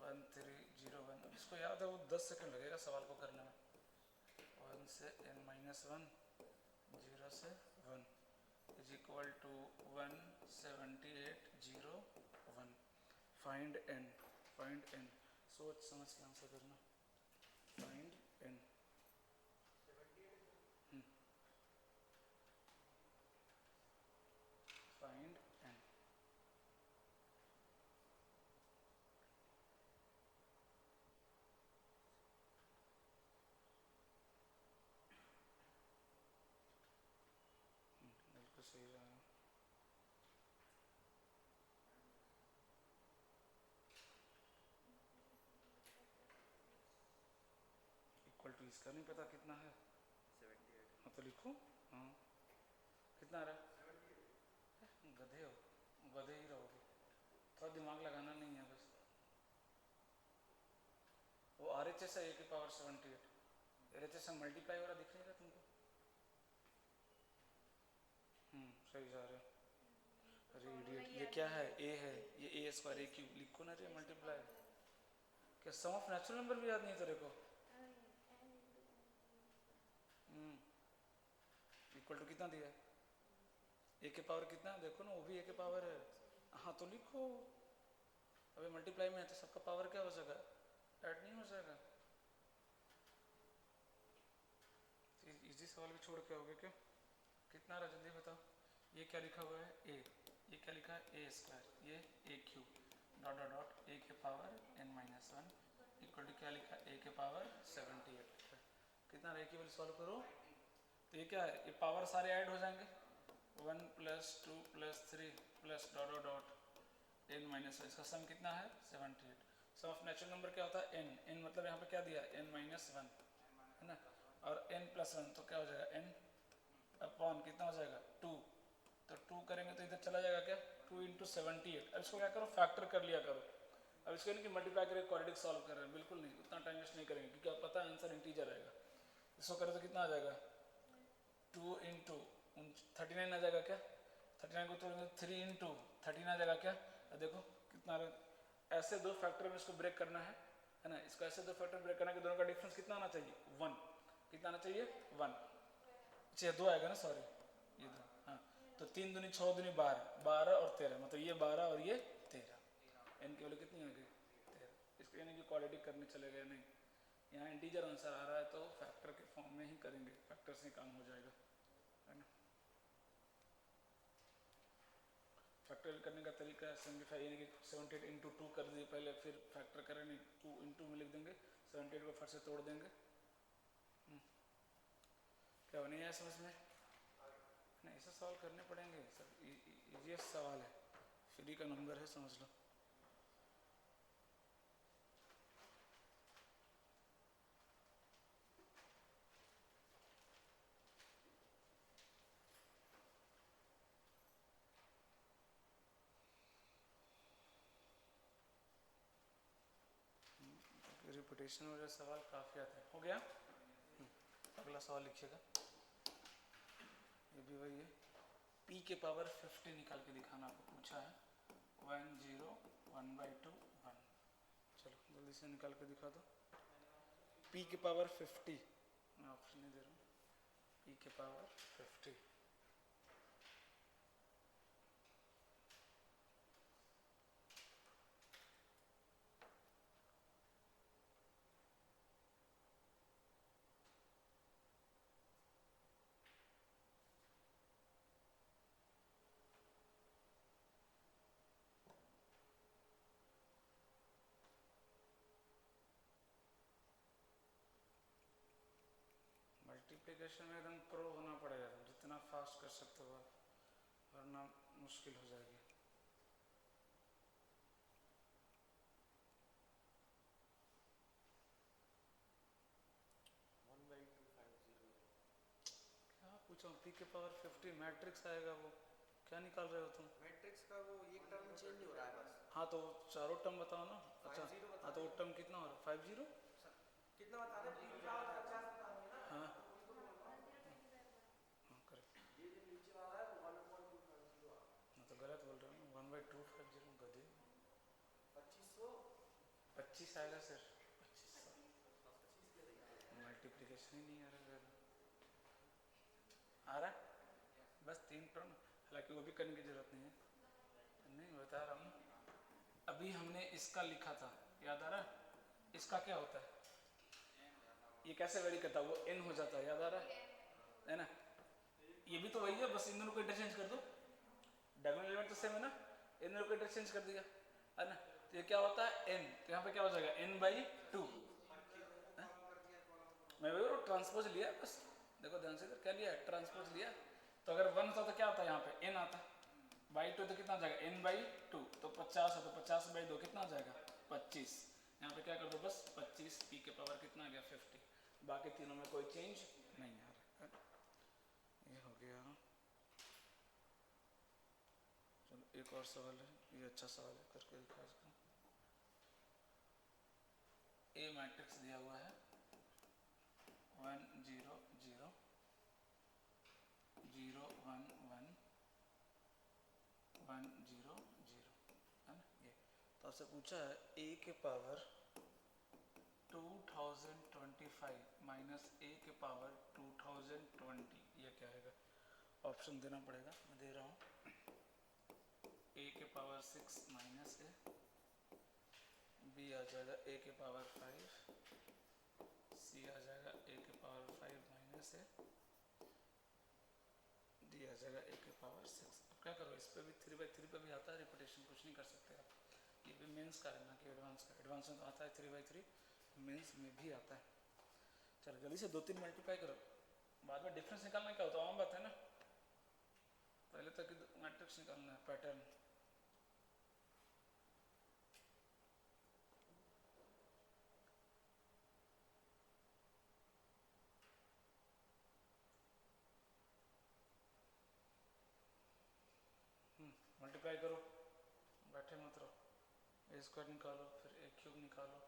1301, अब इसको याद है वो 10 सेकंड लगेगा सवाल को करने में। 1 से n-1, 0 से 1 is equal to 17801। Find n, सोच समझ के आंसर करना। Find n, find n। बिल्कुल सही रहा है। इक्वल टू इसका नहीं पता कितना है, 78। हाँ तो लिखो, हाँ कितना आ रहा है, गधे हो, गधे ही रहोगे, थोड़ा दिमाग लगाना नहीं है बस। वो RHS है a की पावर 78, RHS से मल्टीप्लाई हो रहा दिख नहीं रहा तुमको। सही जा रहे हो। अरे इडियट, ये क्या है, a है, ये a स्क्वायर a क्यूब, लिखो ना रे मल्टीप्लाई। क्या सम ऑफ नेचुरल नंबर भी याद नहीं तेरे को। इक्वल टू कितना दिया है, a के पावर कितना देखो ना, वो भी a के पावर है। हाँ तो लिखो, अभी मल्टीप्लाई में है तो सबका पावर क्या हो जाएगा, ऐड नहीं हो जाएगा। इजी सवाल भी छोड़ के आओगे क्या, कितना रहा जल्दी बताओ। ये क्या लिखा हुआ है a, ये क्या लिखा है a स्क्वायर, ये a cube, dot dot dot a के पावर n-1 इक्वल टू क्या लिखा है a के पावर 78। कितना रहा, केवल सॉल्व करो। तो ये क्या है, ये पावर सारे ऐड हो जाएंगे, 1 + 2 + 3 plus dot dot dot n-1, इसका सम कितना है 78। सम ऑफ नेचुरल नंबर क्या होता है n मतलब यहाँ पे क्या दिया n-1 है ना, और n+1 तो क्या हो जाएगा n अपॉन कितना हो जाएगा 2, तो 2 करेंगे तो इधर चला जाएगा क्या 2 × 78। अब इसको क्या करो, फैक्टर कर लिया करो, अब इसको नहीं कि मल्टीप्लाई करके क्वाड्रेटिक सॉल्व कर रहे हैं, बिल्कुल नहीं, उतना टाइम वेस्ट नहीं करेंगे क्योंकि आप पता है आंसर इंटीजर आएगा। इसको करें तो कितना आ जाएगा 2 इंटू 39 आ जाएगा क्या, 39 को तोड़ेंगे 3 इंटू 13 आ जाएगा क्या, देखो कितना ऐसे दो फैक्टर में इसको ब्रेक करना है ना, इसको ऐसे दो फैक्टर ब्रेक करना है कि दोनों का डिफरेंस कितना आना चाहिए 1, कितना आना चाहिए 1, अच्छा 2 आएगा ना, सॉरी ये 2, हाँ तो 3 दूनी 6 दूनी 12, 12 और 13, मतलब ये 12 और ये 13, इनकी वैल्यू कितनी आ गई 13। इसको यानी कि क्वाड्रेटिक करने चले गए नहीं, यहाँ इंटीजर आंसर आ रहा है तो फैक्टर के फॉर्म में ही करेंगे, फैक्टर से काम हो जाएगा, है ना। फैक्टर करने का तरीका है सिंप्लीफाई, यानी कि 78 इंटू 2 कर दिए पहले, फिर फैक्टर करें नहीं 2 इंटू में लिख देंगे, 78 को फट से तोड़ देंगे। क्या नहीं आया समझ में, नहीं ऐसा सवाल करने पड़ेंगे सर, इजीएस्ट सवाल है, फ्री का नंबर है समझ लो। रिपीटेशन वाले सवाल काफ़ी आते हैं। हो गया, अगला सवाल लिखिएगा, ये भी वही है, p के पावर 50 निकाल के दिखाना आपको पूछा है, 1 0 1/2 1, चलो जल्दी से निकाल के दिखा दो। p के पावर 50, मैं ऑप्शन नहीं दे रहा हूँ, p के पावर 50, मल्टीप्लिकेशन में एकदम प्रो होना पड़ेगा, जितना फास्ट कर सकते हो आप, वरना मुश्किल हो जाएगी। क्या पूछा, p के पावर 50 मैट्रिक्स आएगा, वो क्या निकाल रहे हो तुम, मैट्रिक्स का वो एक टर्म चेंज हो रहा है बस। हाँ तो चारों टर्म बताओ ना, अच्छा हाँ तो वो टर्म कितना हो रहा है 50 कितना बता रहे हैं, 50 बता रहे हैं ना, हाँ तो उसको हाँ करेक्ट, ये जो नीचे वाला है वो 1.250 मैं तो गलत बोल रहा हूँ, 1/250 गधे, 25 आएगा सर, 2500 मल्टीप्लिकेशन ही नहीं आ रहा है, आ रहा है बस 3 टर्म, हालांकि वो भी करने की जरूरत नहीं है, नहीं बता रहा हूँ, अभी हमने इसका लिखा था याद आ रहा है, इसका क्या होता है, ये कैसे वेरी करता है, वो n हो जाता है, याद आ रहा है ना, ये भी तो वही है, बस इन दोनों को इंटरचेंज कर दो, डायगोनल एलिमेंट तो सेम है ना, इन दोनों को इंटरचेंज कर दिया है ना, तो ये क्या होता है n, तो यहाँ पे क्या हो जाएगा n/2, मैं वही ट्रांसपोज लिया बस, देखो ध्यान से क्या लिया है, ट्रांसपोज लिया, तो अगर 1 होता तो क्या आता है यहाँ पे n आता, /2 तो कितना आ जाएगा n/2, तो 50 है तो 50/2 कितना आ जाएगा 25, यहाँ पे क्या कर दो बस 25, p के पावर कितना आ गया 50, बाकी तीनों में कोई चेंज नहीं आ रहा है, ये हो गया। चलो एक और सवाल है, ये अच्छा सवाल है, करके दिखा इसको, ए मैट्रिक्स दिया हुआ है 1 0 0 0 1 1 1 0 0, है ना, ये तो आपसे पूछा है a के पावर 2025 माइनस a के पावर 2020, ये क्या आएगा, ऑप्शन देना पड़ेगा, मैं दे रहा हूँ, a के पावर 6 माइनस a, b आ जाएगा a के पावर 5, c आ जाएगा a के पावर 5 माइनस a, d आ जाएगा a के पावर 6। अब क्या करो, इस पे भी 3/3 पे भी आता है रिपीटेशन, कुछ नहीं कर सकते आप, ये भी मेंस का है ना कि एडवांस का, एडवांस में तो आता है 3/3, मेंस में भी आता है। चलो जल्दी से 2-3 मल्टीप्लाई करो, बाद में डिफरेंस निकालना क्या होता है, आम बात है ना, पहले तक मैट्रिक्स निकालना है, पैटर्न, मल्टीप्लाई करो, बैठे मत रहो, ए स्क्वायर निकालो, फिर ए क्यूब निकालो।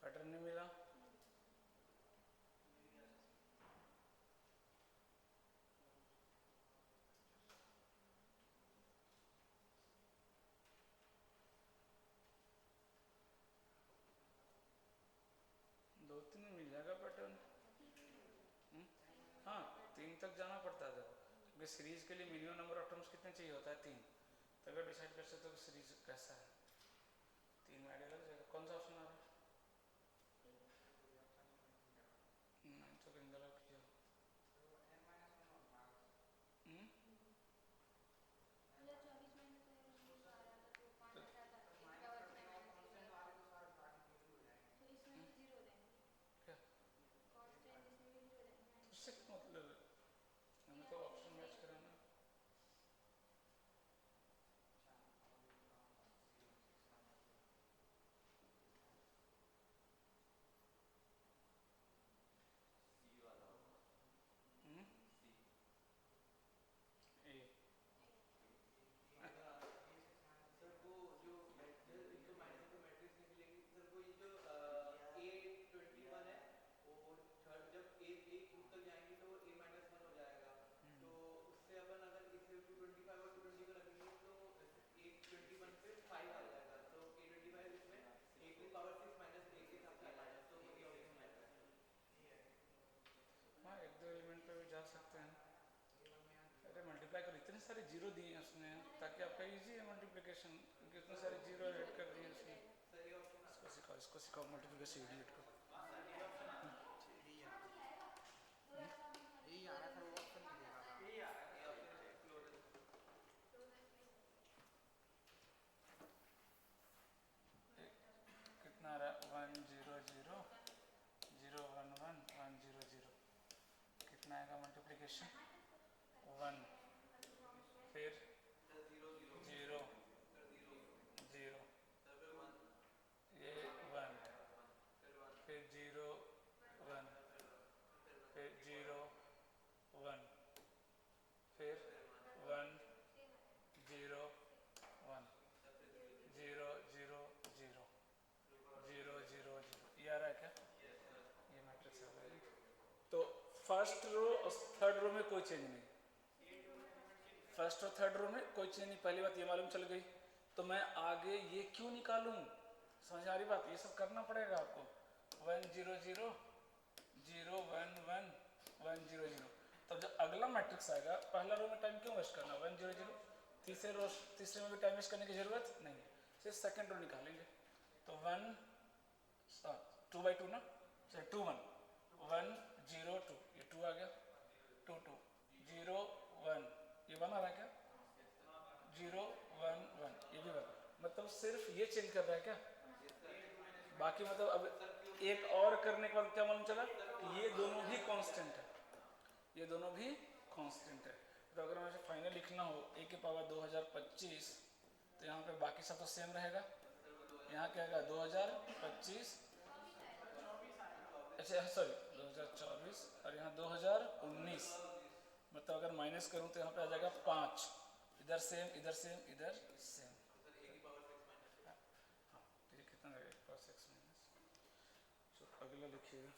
पैटर्न नहीं मिला, दो तीन में मिल जाएगा पैटर्न। हाँ 3 तक जाना पड़ता था, क्योंकि सीरीज के लिए मिनिमम नंबर ऑफ टर्म्स कितने चाहिए होता है, 3। तब डिसाइड कर सकते हो कि सीरीज कैसा है। 3 में आइडिया लग जाएगा। कौन सा ऑप्शन आ रहा है? नहीं तो कहीं गलत किया। उससे क्या मतलब है, हमें तो ऑप्शन मैच कराना है। ए सर वो जो एक तो माइनस तो मैट्रिक्स निकलेगी सर, वो ये जो A21 है, और थर्ड जब ए क्यूब तक जाएंगे तो A-1 हो जाएगा। तो उससे अपन अगर इसे 225 और 220 को रखेंगे तो A21 पे 5 आ जाएगा, तो A25 इसमें a की पावर 6 माइनस a के हिसाब से आ जाएगा, तो वो ये ऑप्शन आएगा। हाँ 1-2 एलिमेंट पे भी जा सकते हैं। अरे मल्टीप्लाई कर, इतने सारे जीरो दिए हैं उसने ताकि आपका इजी है मल्टीप्लिकेशन, क्योंकि इतने सारे जीरो ऐड कर दिए उसने। सर ये ऑप्शन इसको सिखाओ मल्टीप्लिकेशन इडियट को। यही आ रहा था, वो ऑप्शन नहीं दे रहा था। यही आ रहा है, ये ऑप्शन एक्सप्लोर कितना आ रहा है, 1 0 0 0 1 1 1 0 0। कितना आएगा मल्टीप्लिकेशन? 1, फिर 0 0 ये 1, फिर 0 1, फिर 0 1, फिर 1 0 1 0 0 0 0 0 0। ये आ रहा है क्या? ये मैट्रिक्स आ रहा है। तो फर्स्ट रो और थर्ड रो में कोई चेंज नहीं, फर्स्ट और थर्ड रो में कोई चेंज नहीं, पहली बात ये मालूम चल गई। तो मैं आगे ये क्यों निकालूं? समझ आ रही बात? ये सब करना पड़ेगा आपको। 1 0 0 0 1 1 1 0 0। तब जब अगला मैट्रिक्स आएगा, पहला रो में टाइम क्यों वेस्ट करना? 1 0 0। तीसरे में भी टाइम वेस्ट करने की जरूरत नहीं है, सिर्फ सेकेंड रो निकालेंगे। तो 1 2 by 2 ना, 2 1 1 0 2, ये 2 आ गया, 2 2 0 1, ये 1 आ रहा है क्या? 0 1 1, ये भी 1। मतलब सिर्फ ये चेंज कर रहा है क्या? बाकी मतलब अब एक और करने के बाद क्या मालूम चला? ये दोनों भी कांस्टेंट है, ये दोनों भी कांस्टेंट है। तो अगर मुझे फाइनल लिखना हो a के पावर 2025 तो यहाँ पे बाकी सब तो सेम रहेगा। यहाँ क्या आएगा 2025, अच्छा सॉरी 2024 और यहाँ 2019, मतलब अगर माइनस करूँ तो यहाँ पे आ जाएगा 5, इधर सेम इधर सेम इधर सेम। हाँ तो ये कितना रहेगा 1 पावर 6 माइनस। तो अगला लिखिएगा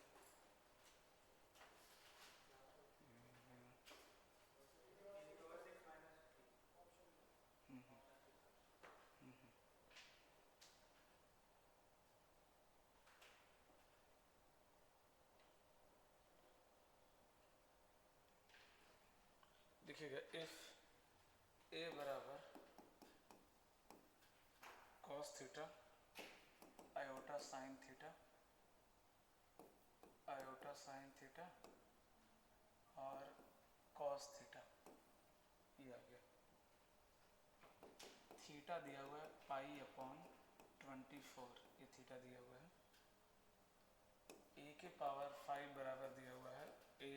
देखिएगा इफ ए बराबर cos theta iota sine theta iota sine theta और cos थीटा, ये आ गया। थीटा दिया हुआ है पाई अपॉन 24, ये थीटा दिया हुआ है। ए के पावर 5 बराबर दिया हुआ है ए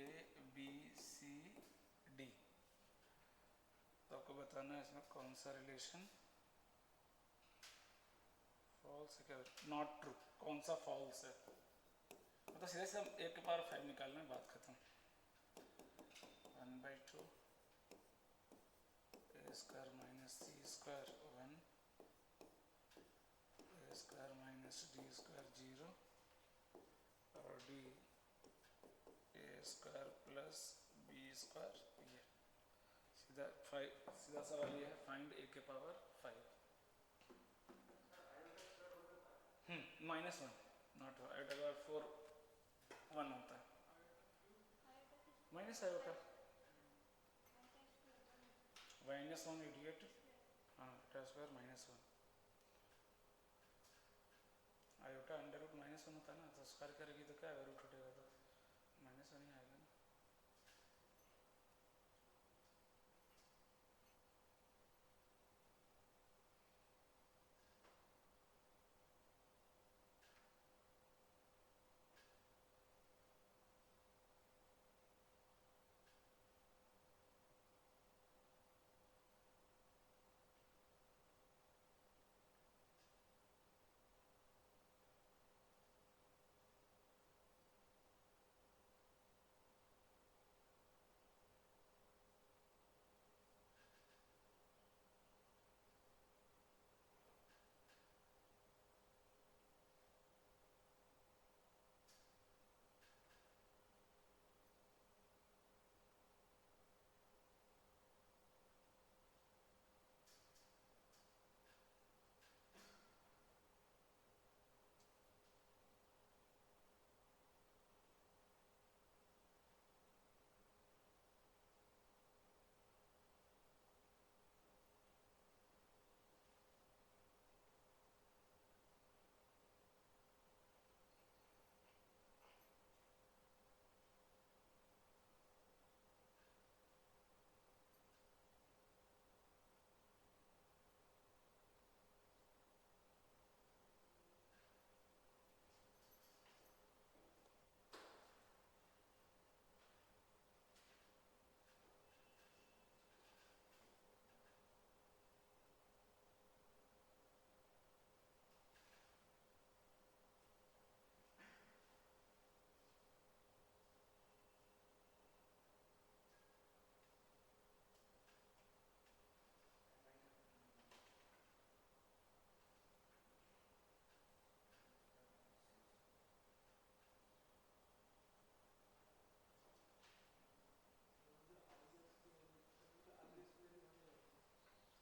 बी सी डी। तो आपको बताना है इसमें कौन सा रिलेशन फॉल्स है, क्या नॉट ट्रू, कौन सा फॉल्स है। मतलब सीधे से हम ए के पावर 5 निकालना है, बात खत्म। 1/2 A square minus C square 1, A square minus D square 0 और D A square plus B square. ये सीधा 5, सीधा सवाल ये है फाइंड ए के पावर 5। -1 नॉट आयोटा का 4 1 होता है, माइनस आयोटा -1 इडियट। हाँ iota square -1, iota under root -1 होता है ना, तो स्क्वायर करेगी तो क्या आएगा, रूट उठेगा तो -1 ही आएगा ना।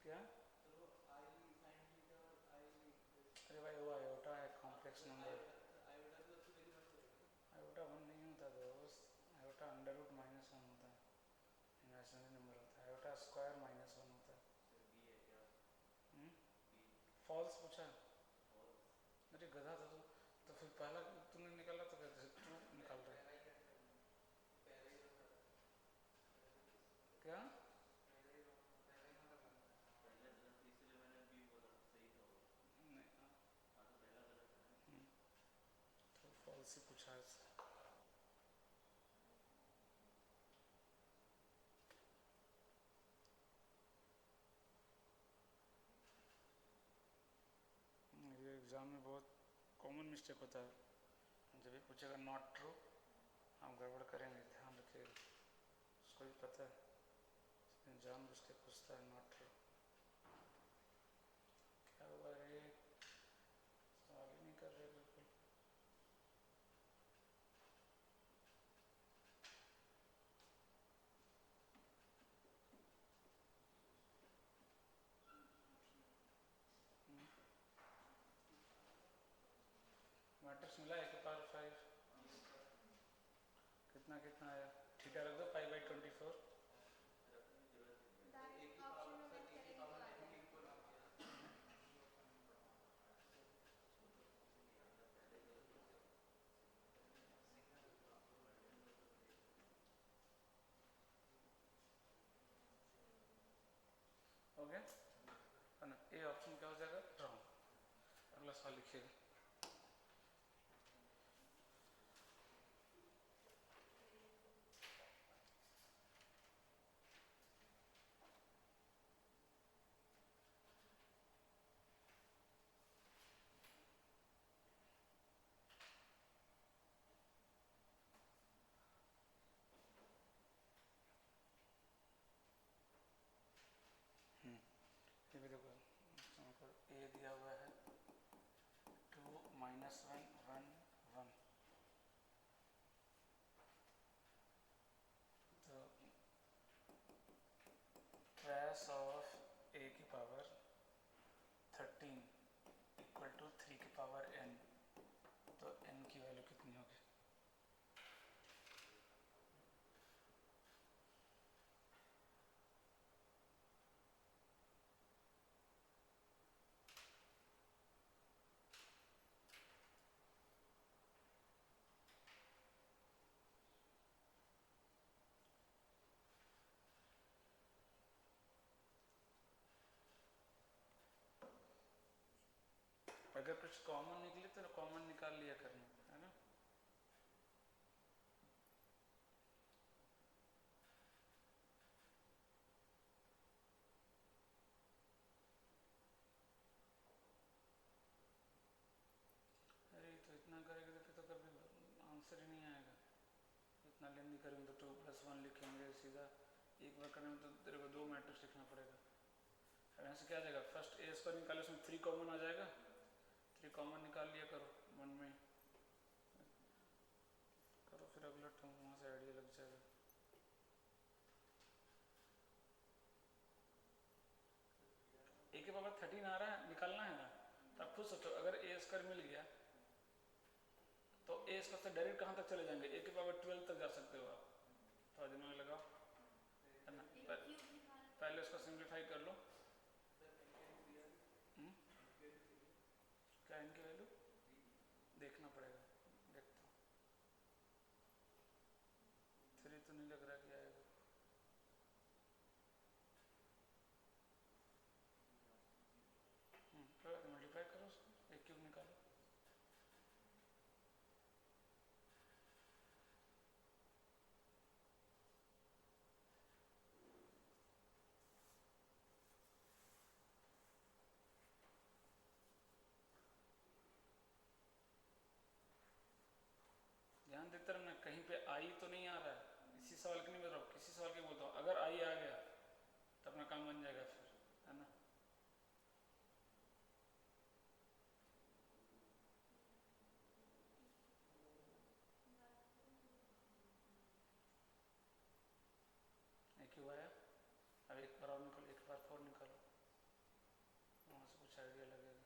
क्या, अरे भाई वो आयोटा है कॉम्प्लेक्स नंबर, आयोटा 1 नहीं होता दोस्त, आयोटा अंडर रूट -1 होता है, इमेजिनरी नंबर होता है। आयोटा स्क्वायर -1 होता है। फॉल्स पूछा, अरे गधा था तो फिर पहला तुमने निकाला तो कैसे ट्रू निकाल रहे क्या। नहीं तो फॉल्स ही पूछा है। कॉमन मिस्टेक होता है, जब भी पूछेगा नॉट ट्रू हम गड़बड़ करेंगे, ध्यान रखिएगा, उसको भी पता है, लेकिन जानबूझ के पूछता है नॉट ट्रू। क्या हुआ रे, सवाल ही नहीं कर रहे बिल्कुल। मैट्रिक्स मिला है कि पावर 5 कितना कितना आया, थीटा रख दो पाई बाई 24। एक ही पावर सर, एक ही पावर 19 को रख दिया। हो गया है ना, ए ऑप्शन क्या हो जाएगा, रॉन्ग। अगला सवाल लिखिएगा। ये भी देखो, ए दिया हुआ है 2 - 1 1 1, तो ट्रेस ऑफ ए की पावर 13 इक्वल टू 3 की पावर n, तो n की वैल्यू कितनी होगी। अगर कुछ कॉमन निकले तो कॉमन निकाल लिया करना है ना। अरे तो इतना करेंगे तो फिर तो कभी आंसर ही नहीं आएगा, इतना लेंदी करेंगे तो 2 + 1 लिखेंगे सीधा, एक बार करने में तो तेरे को 2 मैट्रिक्स लिखना पड़ेगा। अब यहाँ से क्या आ जाएगा, फर्स्ट ए स्क्वायर निकाले उसमें 3 कॉमन आ जाएगा, 3 कॉमन निकाल लिया करो 1 में करो, फिर अगला टर्म वहाँ से आइडिया लग जाएगा। ए के पावर 13 आ रहा है, निकालना है ना, तो आप खुद सोचो अगर ए स्क्वायर मिल गया तो ए स्क्वायर से डायरेक्ट कहाँ तक चले जाएंगे, ए के पावर 12 तक जा सकते हो आप, थोड़ा दिमाग लगाओ है ना। पहले उसको सिंप्लीफाई कर लो। क्या इनकी वैल्यू देखना पड़ेगा, देखता हूँ, 3 तो नहीं लग रहा कि आएगा। मल्टीप्लाई करो उसको, एक क्यूब निकालो। ध्यान देते रहना, कहीं पे आई तो नहीं आ रहा है, इसी सवाल की नहीं बोल रहा हूँ, किसी सवाल की बोलता हूँ, अगर आई आ गया तो अपना काम बन जाएगा फिर, है ना। एक क्यूब आया, अब एक बार और निकालो, एक बार 4 निकालो, वहाँ से कुछ आइडिया लगेगा,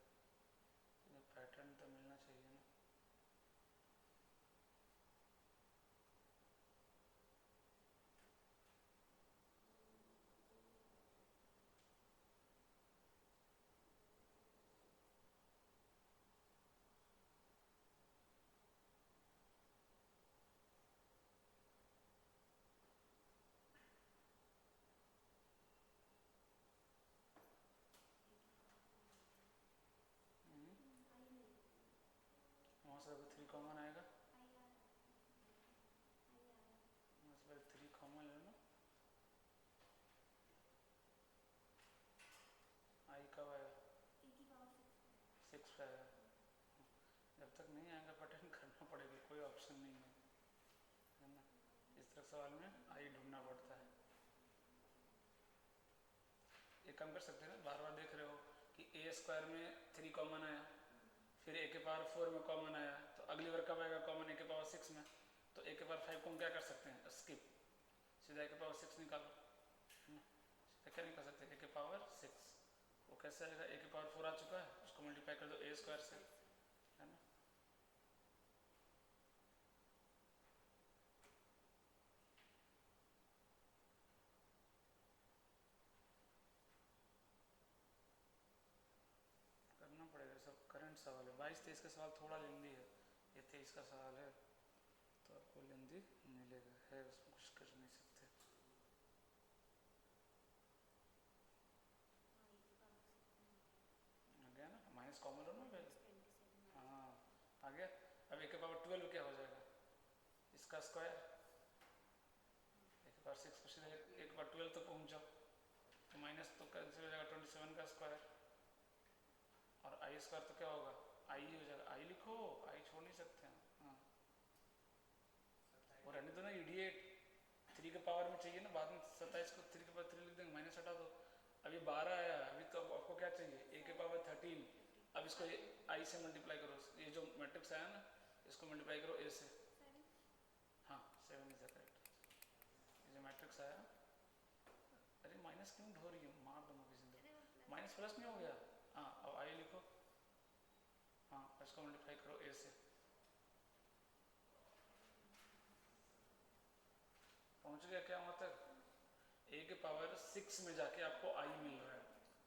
पैटर्न तो मिलना चाहिए ना। वहाँ से अगर 3 कॉमन आएगा, वहाँ से 3 कॉमन ले लो, आई कब आया, 6 पे आया, जब तक सवाल में आई ढूंढना पड़ता है। एक काम कर सकते हैं ना, बार बार देख रहे हो कि ए स्क्वायर में 3 कॉमन आया, फिर ए के पावर 4 में कॉमन आया, तो अगली बार कब आएगा कॉमन ए के पावर 6 में? तो ए के पावर 5 को हम क्या कर सकते हैं, स्किप, सीधा ए के पावर 6 निकालो। क्या निकाल सकते हैं, ए के पावर 6, वो कैसे आएगा, ए के पावर 4 आ चुका है, उसको मल्टीप्लाई कर दो ए स्क्वायर से, है ना। करना पड़ेगा, सब करंट सवाल है। 22-23 का सवाल थोड़ा लेंदी है, ये 23 का सवाल है तो आपको लेंदी मिलेगा, है उसमें कुछ कर नहीं सकते। आ गया ना, माइनस कॉमन लो ना पहले, हाँ आ गया। अब ए के पावर 12 क्या हो जाएगा, इसका स्क्वायर, ए के पावर 6 को सीधा ए के पावर 12 तक पहुँच जाओ, तो माइनस तो कैंसिल हो जाएगा 27 का स्क्वायर, और आई स्क्वायर तो क्या होगा, आई हो जाएगा, आई लिखो, आई छोड़ नहीं सकते हैं, हाँ। और रहने दो ना इडियट, 3 के पावर में चाहिए ना, बाद में 27 को 3 के पावर 3 लिख देंगे, माइनस हटा दो। अभी 12 आया, अभी तो आपको क्या चाहिए, ए के पावर 13, अब इसको आई से मल्टीप्लाई करो, ये जो मैट्रिक्स आया ना इसको मल्टीप्लाई करो ए से, हाँ 7 इज द करेक्ट। ये जो मैट्रिक्स आया, अरे माइनस क्यों ढो रही है, मार दो मुझे जिंदगी, माइनस प्लस नहीं हो गया, हाँ अब आई लिखो, हाँ इसको मल्टीप्लाई करो ए से, पहुंच गया क्या वहां तक, ए के पावर 6 में जाके आपको आई मिल रहा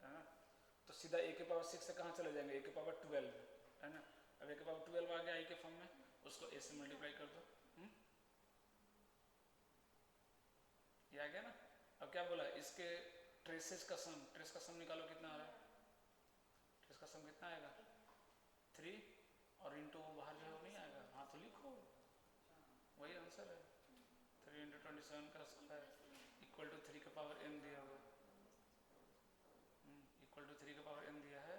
है ना, तो सीधा ए के पावर 6 से कहाँ चले जाएंगे, ए के पावर 12, है ना। अब ए के पावर 12 आ गया आई के फॉर्म में, उसको ए से मल्टीप्लाई कर दो, ये आ गया ना। अब क्या बोला, इसके ट्रेसेस का सम, ट्रेस का सम निकालो कितना आ रहा है, ट्रेस का सम कितना आएगा 3, और इंटू बाहर जो है नहीं आएगा, हाँ तो लिखो, वही आंसर है, 3 इंटू 27 का स्क्वायर इक्वल टू 3 का पावर n दिया हुआ, इक्वल टू 3 का पावर n दिया है,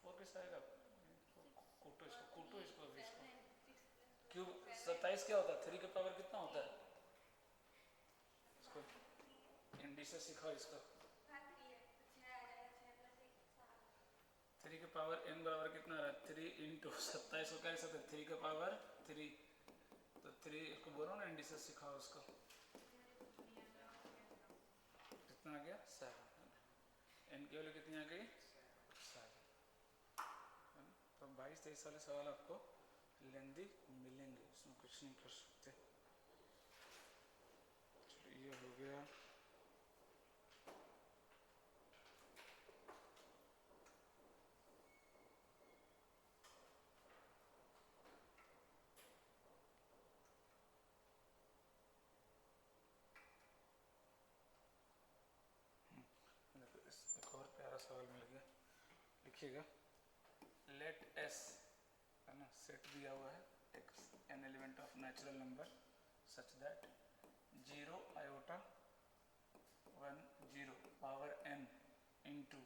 4 किस आएगा, कूटो इसको, कूटो इसको, अभी इसको क्यूब 27 क्या होता है, 3 का पावर कितना होता है, इसको इंडिसेस सिखाओ इसको, 3 के पावर n बराबर कितना आ रहा है, 3 इंटू 27 को क्या लिख सकते हैं, 3 का पावर 3, तो 3 इसको बोलो ना, इंडिसेस सिखाओ उसको, कितना आ गया 7, n की वैल्यू कितनी आ गई 7, है ना। तो 22-23 वाले सवाल आपको लेंदी मिलेंगे, उसमें कुछ नहीं कर सकते। ये हो गया, एक और प्यारा सवाल मिल गया, लिखिएगा, लेट एस, है ना, सेट दिया हुआ है X N element of natural number such that 0 iota 1 0 power n into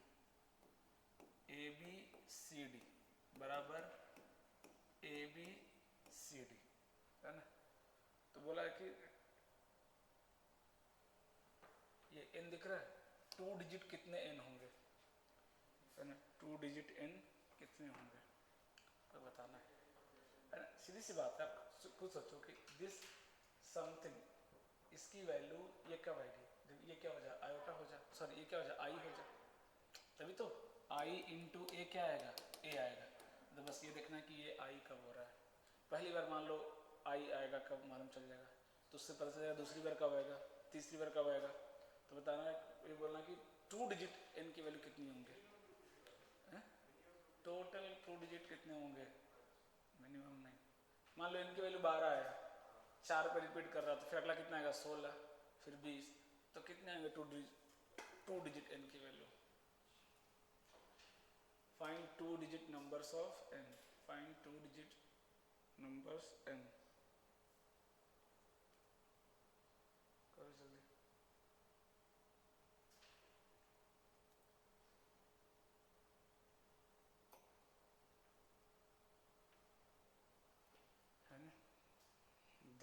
A B C D बराबर ए बी सी डी, है ना। तो बोला है कि ये n दिख रहा है, 2 डिजिट कितने n होंगे, है ना, 2 डिजिट n कितने होंगे तो बताना है ना। सीधी सी बात है, आप खुद सोचो कि दिस समथिंग, इसकी वैल्यू ये क्या आएगी, ये क्या हो जाए आयोटा हो जाए, सॉरी ये क्या हो जाए आई हो जाए, तभी तो आई इंटू ए क्या आएगा ए आएगा, तो बस ये देखना है कि ये आई कब हो रहा है, पहली बार मान लो आई आएगा कब मालूम चल जाएगा, तो उससे पता चल जाएगा दूसरी बार कब आएगा, तीसरी बार कब आएगा, तो बताना है, ये बोलना कि 2 डिजिट n की वैल्यू कितनी होंगे, टोटल 2 डिजिट कितने होंगे, मिनिमम नहीं, मान लो n की वैल्यू 12 आया, 4 पे रिपीट कर रहा, तो फिर अगला कितना आएगा 16, फिर 20, तो कितने आएंगे 2 डिजिट n की value. Find 2 digit numbers of n, find 2 digit numbers n, करो जल्दी।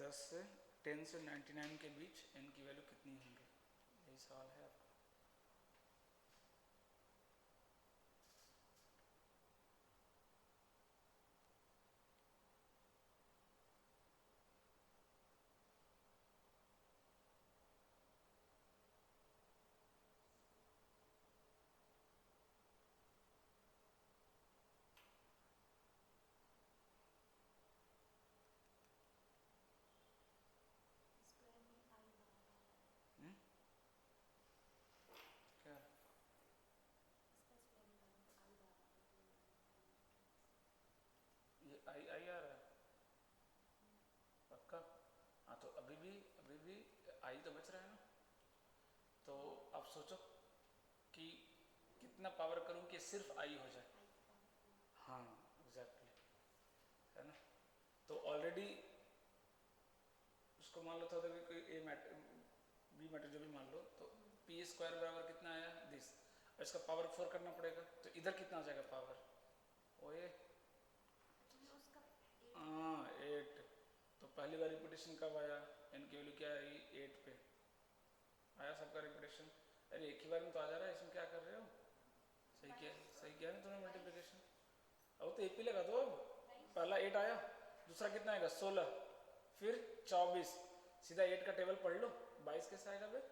10 से 10 से 99 के बीच n की वैल्यू कितनी होंगी, यही सवाल है आपका। हम्म? क्या ये आई आई आ रहा है पक्का? हाँ तो अभी भी आई तो बच रहा है ना, तो आप सोचो कि कितना पावर करूं कि सिर्फ आई हो जाए। हाँ एग्जैक्टली, है ना। तो ऑलरेडी उसको मान लो था कि कोई ए मैटर बी मैटर जो भी मान लो, तो पी स्क्वायर बराबर कितना आया दिस, इसका पावर 4 करना पड़ेगा, तो इधर कितना आ जाएगा पावर, ओए हाँ 8। तो पहली बार रिपीटेशन कब आया, एन की वैल्यू क्या आई 8 पे आया सबका रिपीटेशन। अरे एक ही बार में तो आ जा रहा है, इसमें क्या कर रहे हो, सही किया ना तुमने मल्टीप्लिकेशन। अब तो एक ही लगा दो, अब पहला 8 आया, दूसरा कितना आएगा 16, फिर 24, सीधा 8 का टेबल पढ़ लो, 22 कैसे आएगा फिर,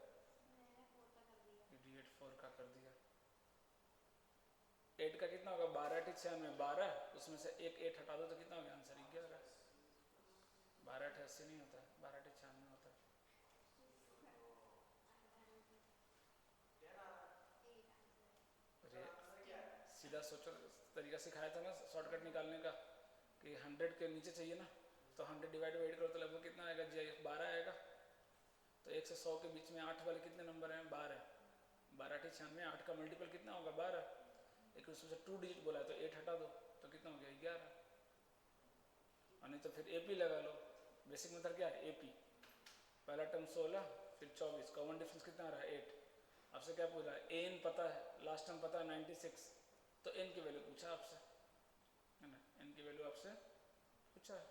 इडियट 4 का कर दिया। 8 का कितना होगा 12 × 6 में 12, उसमें से एक 8 हटा दो तो कितना हो गया आंसर 11। 12 × 80 नहीं होता है, 12 × 96 होता है। अरे सीधा सोचो, तरीका सिखाया था ना शॉर्टकट निकालने का, कि 100 के नीचे चाहिए ना, तो 100 डिवाइड बाई 8 करो तो लगभग कितना आएगा जी, 12 आएगा। तो 1 से 100 के बीच में 8 वाले कितने नंबर हैं 12, 12 × 96, 8 का मल्टीपल कितना होगा 12, लेकिन उसमें से 2 डिजिट बोला है तो 8 हटा दो तो कितना हो गया 11। और नहीं तो फिर एपी लगा लो, बेसिक मेथड क्या है एपी, पहला टर्म 16 फिर 24, कॉमन डिफरेंस कितना आ रहा है 8। आपसे क्या पूछा है, एन पता है, लास्ट टर्म पता है 96, तो एन की वैल्यू पूछा आपसे, है ना, एन की वैल्यू आपसे पूछा है।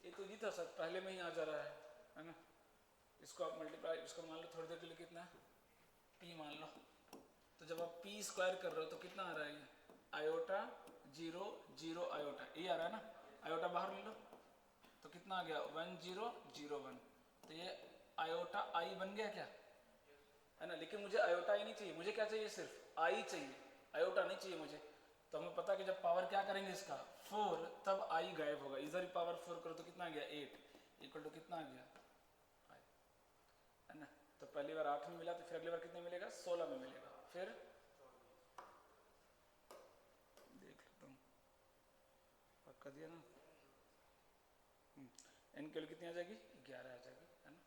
ये तो नहीं था सर, पहले में ही आ जा रहा है ना। इसको आप मल्टीप्लाई, इसको मान लो थोड़ी देर के लिए कितना पी मान लो, तो जब आप पी स्क्वायर कर रहे हो तो कितना आ रहा है, ये आयोटा 0 0 आयोटा, ये आ रहा है ना, आयोटा बाहर ले लो तो कितना आ गया 1001, तो ये आयोटा आई बन गया क्या, है ना। लेकिन मुझे आयोटा आई नहीं चाहिए, मुझे क्या चाहिए सिर्फ आई चाहिए, आयोटा नहीं चाहिए मुझे। तो हमें पता कि जब पावर क्या करेंगे इसका 4, तब आई गायब होगा, इधर ही पावर 4 करो तो कितना आ गया 8, इक्वल टू कितना आ गया आई, है ना। तो पहली बार 8 में मिला, तो फिर अगली बार कितने मिलेगा 16 में मिलेगा, फिर देख लेता हूँ पक्का दिया ना। एन की वैल्यू कितनी आ जाएगी 11 आ जाएगी, है ना।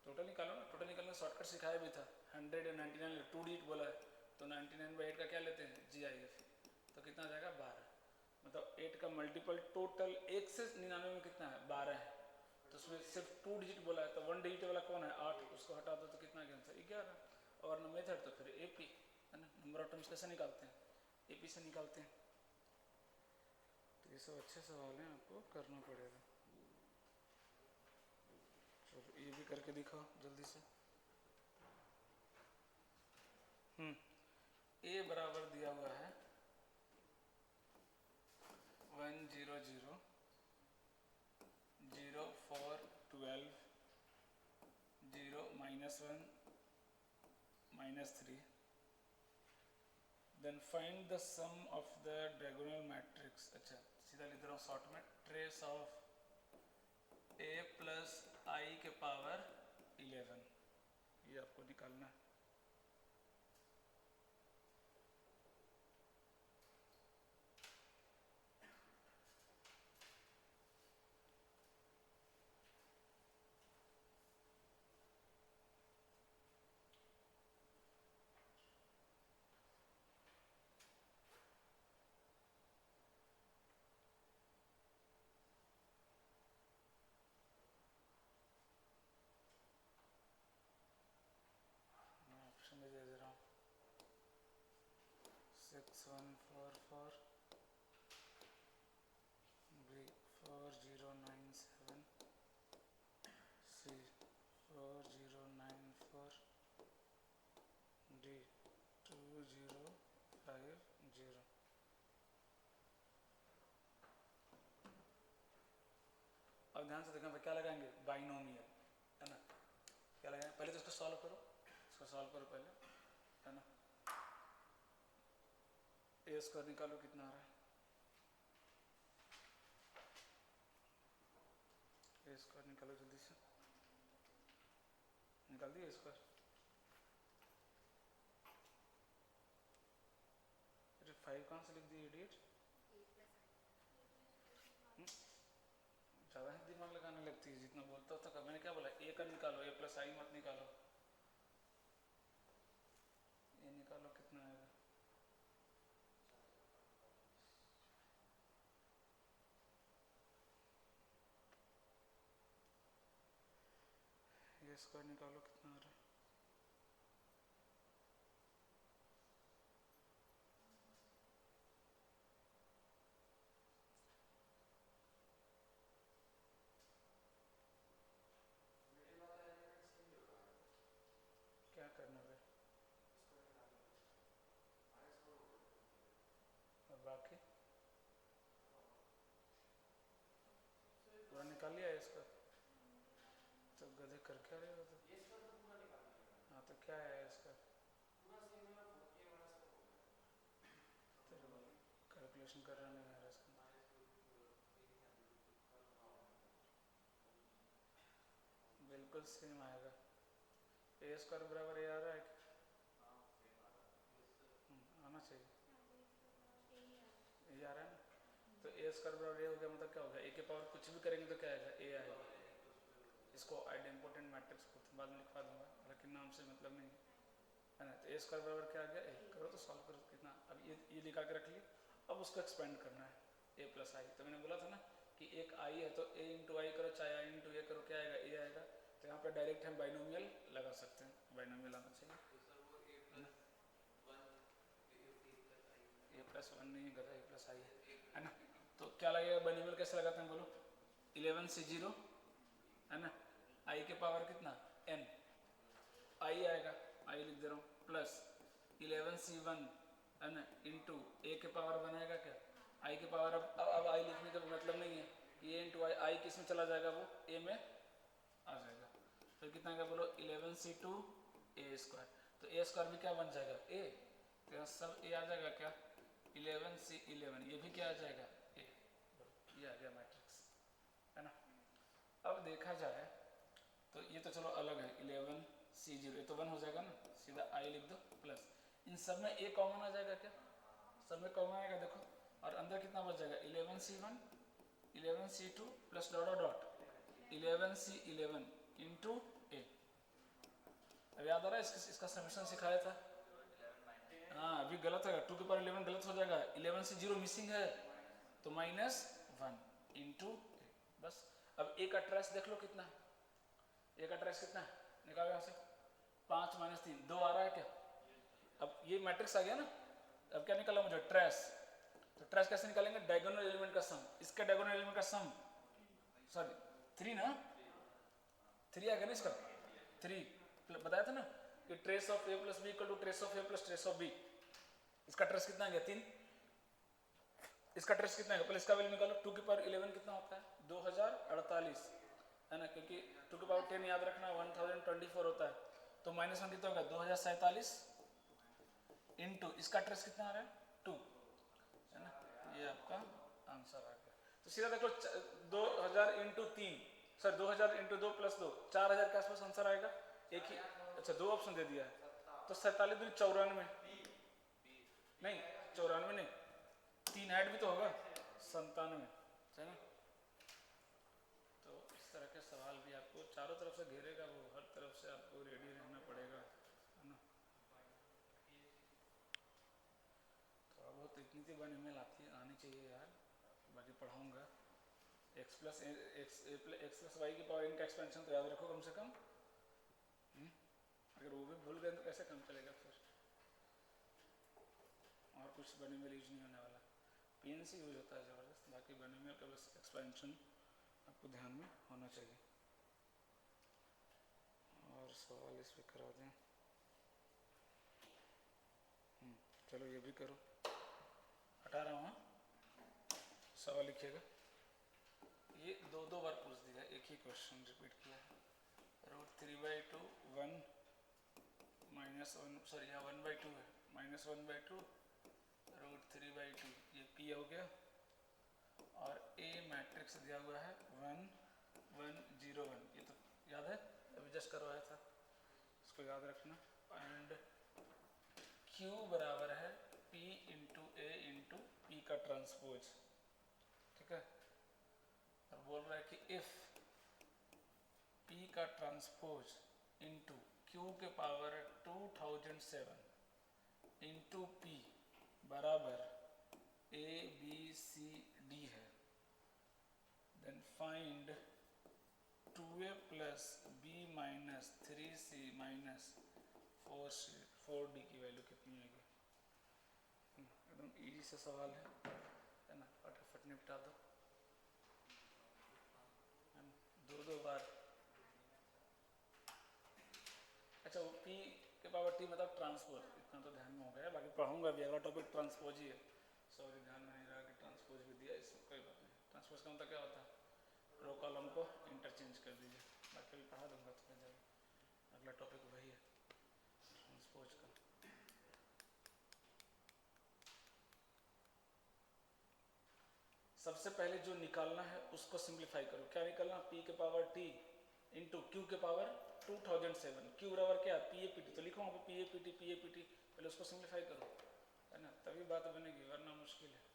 टोटल निकालो ना, टोटल निकालने शॉर्टकट सिखाया भी था, 100 या 99 2 डिजिट बोला है, तो 99/8 का क्या लेते हैं GIF, तो कितना आ जाएगा 12, मतलब 8 का मल्टीपल टोटल 1 से 99 में कितना है 12 है, तो उसमें सिर्फ 2 डिजिट बोला है, तो 1 डिजिट वाला कौन है 8, उसको हटा दो तो कितना आंसर 11। और न मेथड तो फिर AP, है ना, नंबर ऑफ टर्म्स कैसे निकालते हैं AP से निकालते हैं। तो ये सब अच्छे सवाल हैं, आपको करना पड़ेगा। चलो ये भी करके दिखाओ जल्दी से। ए बराबर दिया हुआ है 100 0 4 12 0 -1 -3, then find the sum of the diagonal matrix। अच्छा सीधा लिख रहा हूँ शॉर्ट में, ट्रेस ऑफ a प्लस आई के पावर 11, ये आपको निकालना है। ऑप्शन दे दे रहा हूँ 6144 0 5 0। अब ध्यान से देखें, क्या लगाएंगे, बाइनोमियल, है ना। क्या लगाएंगे, पहले तो इसको सॉल्व करो, इसको सॉल्व करो पहले, है ना। ए स्क्वायर निकालो, कितना आ रहा है, ए स्क्वायर निकालो जल्दी से, निकाल दिए स्क्वायर। अरे 5 कहाँ से लिख दिए इडियट, ज़्यादा ही दिमाग लगाने लगती है, जितना बोलता होता था। मैंने क्या बोला, ए का निकालो, ए प्लस आई मत निकालो, ये निकालो कितना आएगा, ये स्क्वायर निकालो कितना आ रहा है, क्या करना है, और बाकी पूरा निकाल लिया है इसका, तो गधे कर क्या रहे हो तो, हाँ तो क्या है इसका, कैलकुलेशन कर रहा नहीं है इसका, बिल्कुल सेम आएगा, ए स्क्वायर बराबर ए आ रहा है क्या? आना चाहिए, ये आ रहा है ना, तो ए स्क्वायर बराबर ए हो गया, मतलब क्या हो गया, ए के पावर कुछ भी करेंगे तो क्या आएगा, ए आएगा। इसको आइडेम्पोर्टेंट मैट्रिक्स को बाद में लिखवा दूंगा, लेकिन नाम से मतलब नहीं है ना। तो ए स्क्वायर बराबर क्या आ गया, ए करो तो सॉल्व करो कितना, अब ये निकाल के रख लिए, अब उसको एक्सपेंड करना है, ए प्लस आई। तो मैंने बोला था ना कि एक आई है तो ए इंटू आई करो, चाहे आई इंटू ए करो, क्या आएगा, ए आएगा। तो यहाँ पे डायरेक्ट हम बाइनोमियल लगा सकते हैं, बाइनोमियल आना चाहिए, ए प्लस वन नहीं है, ए प्लस आई है ना। तो क्या लगेगा, बाइनोमियल कैसे लगाते हैं बोलो, 11 से 0 है ना, आई के पावर कितना n, आई आएगा, आई लिख दे रहा हूँ, प्लस 11c1 है ना, इंटू ए के पावर बनाएगा क्या, आई के पावर। अब आई लिखने का मतलब नहीं है, ए इंटू आई किस में चला जाएगा, वो ए में आ जाएगा। फिर कितना आएगा बोलो, 11c2 ए स्क्वायर, तो ए स्क्वायर भी क्या बन जाएगा, ए, तो यहाँ सब ए आ जाएगा क्या, 11c11, ये भी क्या आ जाएगा, ए, ये आ गया मैट्रिक्स, है ना। अब देखा जाए तो ये तो चलो अलग है, 11c0, ये तो 1 हो जाएगा ना, सीधा आई लिख दो, प्लस इन सब में ए कॉमन आ जाएगा क्या, सब में कॉमन आएगा देखो, और अंदर कितना बच जाएगा, 11c1 11c2 plus dot dot 11c11 into a. अब याद आ रहा है, इसका समीकरण सिखाया था, हाँ अभी गलत है, 2 के पावर 11 गलत हो जाएगा, 11c0 मिसिंग है तो -1 इंटू ए, बस। अब ए का ट्रेस देख लो कितना है, ए का ट्रेस कितना है, निकालो यहाँ से, 5 - 3 2 आ रहा है क्या। अब ये मैट्रिक्स आ गया ना, अब क्या निकाला मुझे, ट्रेस। तो ट्रेस कैसे निकालेंगे, डायगोनल एलिमेंट का सम, इसका डायगोनल एलिमेंट का सम, सॉरी 3 ना, 3 आ गया ना इसका, 3 बताया था ना कि trace of A plus B equal to trace of A plus trace of B. इसका ट्रेस कितना आ गया, 3। इसका ट्रेस कितना है, पहले इसका वैल्यू निकालो, 2 की पावर 11 कितना होता है, 2048 है ना, क्योंकि 2 की पावर 10 याद रखना 1024 होता है, तो -1 कितना होगा, 2047 इंटू इसका ट्रेस कितना आ रहा है, 2 है ना, ये आपका आंसर आ गया। तो सीधा देखो 2000 इंटू 3, सर 2000 इंटू 2 प्लस 2, 4000 के आसपास आंसर आएगा, एक ही, अच्छा 2 ऑप्शन दे दिया है, तो 47 दूनी 94, नहीं 94 नहीं, 3 ऐड भी तो होगा, 97, है ना। तो इस तरह के सवाल भी आपको चारों तरफ से घेरेगा, वो हर तरफ से आपको रेडी रहना पड़ेगा, है ना। थोड़ा बहुत इतनी सी बन ईमेल आनी चाहिए यार, बाकी पढ़ाऊँगा। x प्लस वाई की पावर n का एक्सपेंशन तो याद रखो कम से कम, अगर वो भी भूल गए तो कैसे काम चलेगा फिर। और कुछ बने में यूज नहीं होने वाला, PNC यूज होता है ज़बरदस्त, बाकी बने में का बस एक्सपेंशन आपको ध्यान में होना चाहिए। और सवाल इस पर करा दें। चलो ये भी करो, हटा रहा हूँ। हाँ? सवाल लिखिएगा। ये दो दो बार पूछ दिया, एक ही क्वेश्चन रिपीट किया है। √3/2 1 -1 सॉरी यहाँ 1/2 है, -1/2 √3/2 ये P हो गया। और A मैट्रिक्स दिया हुआ है 1 1 0 1, ये तो याद है, अभी जस्ट करवाया था, इसको याद रखना। एंड Q बराबर है P into A into P का ट्रांसपोज, ठीक है। और बोल रहा है कि इफ P का ट्रांसपोज इंटू Q के पावर 2007 इंटू P बराबर A B C D है, then find 2A plus B minus 3C minus 4D की वैल्यू कितनी आएगी। एकदम इजी से सवाल है ना, फटाफट निपटा दो। दो दो बार। अच्छा वो P के पावर T मतलब ट्रांसपोज, इतना तो ध्यान में हो गया, बाकी पढ़ूंगा भी, अगला टॉपिक ट्रांसपोज ही है। सॉरी ध्यान में नहीं रहा कि ट्रांसपोज भी दिया, इसमें कोई बात नहीं। ट्रांसपोज का मतलब क्या होता है, रो कॉलम को इंटरचेंज कर दीजिए, बाकी भी पढ़ा दूंगा तो जब अगला टॉपिक वही है ट्रांसपोज का। सबसे पहले जो निकालना है उसको सिंप्लीफाई करो। क्या निकालना, P के पावर T इंटू Q के पावर 2007, Q बराबर क्या PAPT, तो लिखो वहाँ पे PAPT, पहले उसको सिंप्लीफाई करो, है ना, तभी बात बनेगी, वरना मुश्किल है।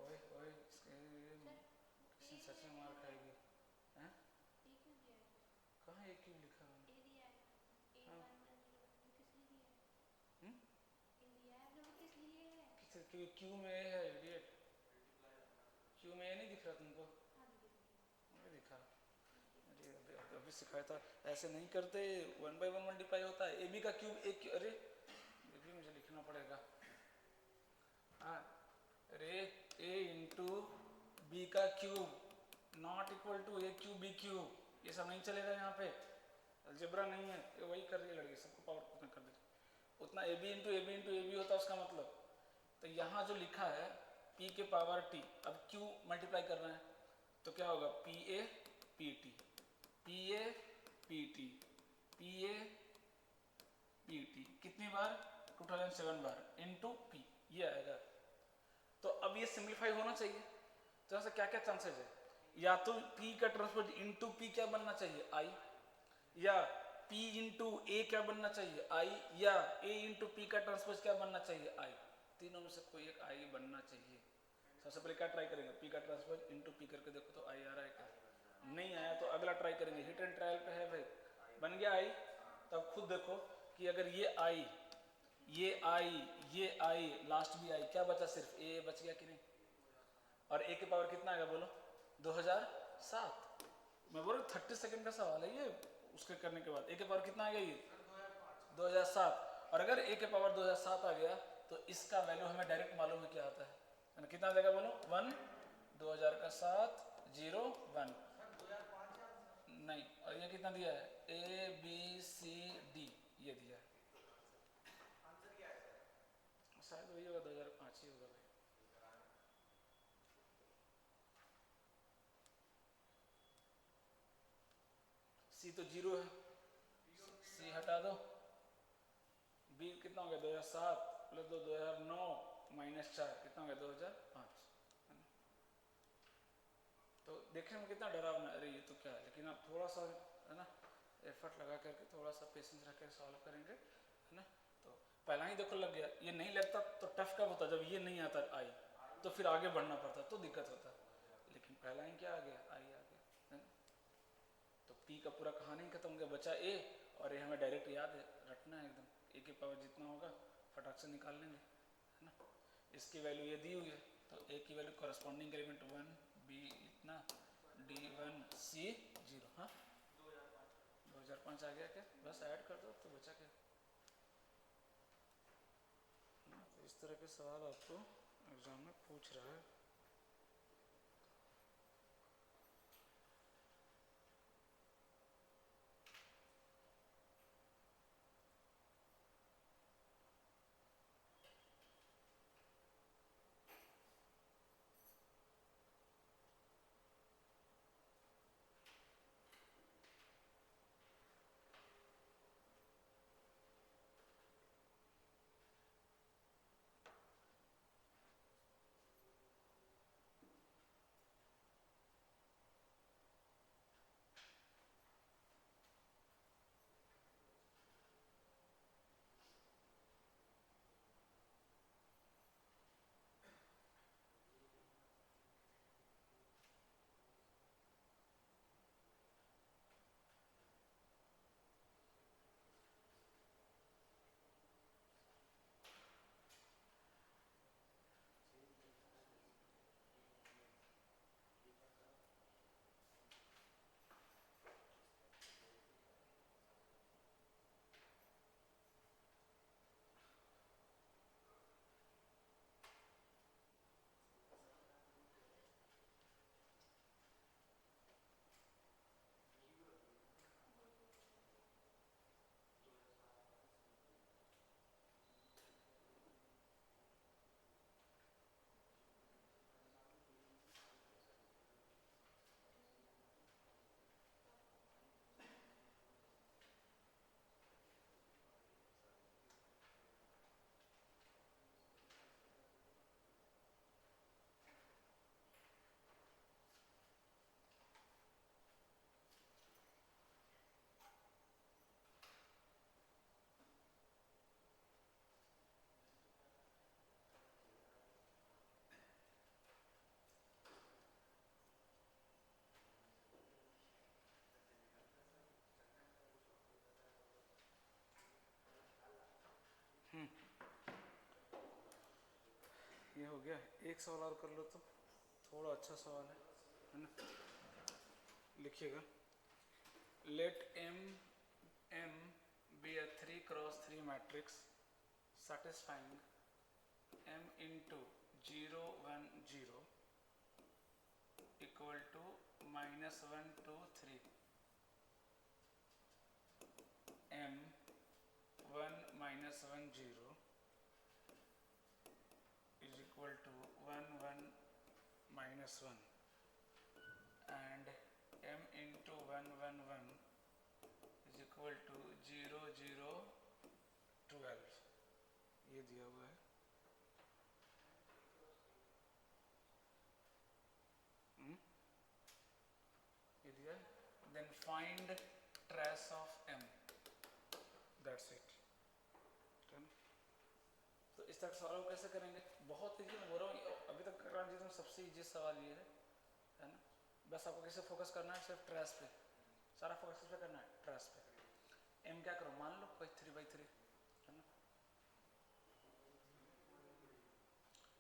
ओए ओए किसी सच में मार खाएगी हैं? कहाँ एक क्यों लिखा है? हाँ। क्योंकि क्यू में ए है इडियट, क्यू में ए नहीं दिख रहा तुमको? नहीं दिखा, अभी सिखाया था, ऐसे नहीं करते, 1/1 मल्टीप्लाई होता है। ए बी का क्यूब एक, अरे ये भी मुझे लिखना पड़ेगा। हाँ अरे ए इंटू बी का cube not equal to A cube B cube, ये सब नहीं चलेगा यहाँ पे, अलजेब्रा नहीं है ये, वही कर रही है लड़की, सबको पावर उतना कर दे, उतना A B into A B होता है उसका मतलब। तो यहाँ जो लिखा है P के पावर T, अब Q मल्टीप्लाई करना है तो क्या होगा PA PT, PA PT, PA PT, कितनी बार 2007 बार इंटू P, ये आएगा। तो अब ये सिंप्लीफाई होना चाहिए, तो ऐसा क्या क्या चांसेस है, या तो P का ट्रांसपोज इंटू P क्या बनना चाहिए I, या P इंटू A क्या बनना चाहिए I, या A इंटू P का ट्रांसपोज क्या बनना चाहिए I, तीनों में से कोई एक I बनना चाहिए। सबसे पहले क्या ट्राई करेंगे, P का ट्रांसपोज इंटू P करके देखो तो I आ रहा है क्या, नहीं आया तो अगला ट्राई करेंगे, हिट एंड ट्रायल पे है भाई, बन गया I, तब खुद देखो कि अगर ये I, ये I, ये I, लास्ट भी I, क्या बचा, सिर्फ A बच गया कि नहीं, और A के पावर कितना आएगा बोलो 2007, मैं बोल रहा 30 सेकंड का सवाल है ये, उसके करने के बाद A के पावर कितना आ गया, ये 2007, और अगर A के पावर 2007 आ गया तो इसका वैल्यू हमें डायरेक्ट मालूम है क्या आता है, कितना आ जाएगा बोलो 1 2000 का 7 0 1 नहीं, और ये कितना दिया है A B C D, ये दिया है, शायद वही होगा 2005 ही होगा भाई। C तो 0 है, C हटा दो, B कितना हो गया 2007 प्लस 2009 माइनस 4 कितना हो गया 2005, तो देखने में कितना डरावना, अरे ये तो क्या है, लेकिन आप थोड़ा सा है ना एफर्ट लगा करके थोड़ा सा पेशेंस रख कर सॉल्व करेंगे, है ना, तो पहला ही देखो लग गया, ये नहीं लगता तो टफ कब होता, जब ये नहीं आता आई तो फिर आगे बढ़ना पड़ता तो दिक्कत होता, लेकिन पहला ही क्या आ गया आई आ गया, है ना? तो P का पूरा कहानी खत्म हो गया, बचा A, और ये हमें डायरेक्ट याद है, रटना है एकदम, A के पावर जितना होगा फटाक से निकाल लेंगे, है ना, इसकी वैल्यू ये दी हुई है, तो A की वैल्यू करस्पॉन्डिंग एलिमेंट 1 B इतना D1C0, हाँ 2005 आ गया क्या, बस ऐड कर दो तो बचा क्या। तो इस तरह के सवाल आपको एग्जाम में पूछ रहा है। ये हो गया, एक सवाल और कर लो तो थोड़ा अच्छा सवाल है ना। लिखिएगा, late M be a 3x3 matrix satisfying M into 0 1 0 equal to -1 2 3 M 1 -1 0 is equal to 1 1 -1 and M into 1 1 1 is equal to 0 0 12, ये दिया हुआ है। ये दिया है, then find trace of M, that's it। तो इस तरह सवाल कैसे करेंगे, बहुत इजी मैं बोल रहा हूँ, अभी तक कर रहा सबसे इजी सवाल ये है ना। बस आपको कैसे फोकस करना है, सिर्फ ट्रेस पे, सारा फोकस किस पे करना है, ट्रेस पे। M क्या करो, मान लो कोई 3/3 है ना,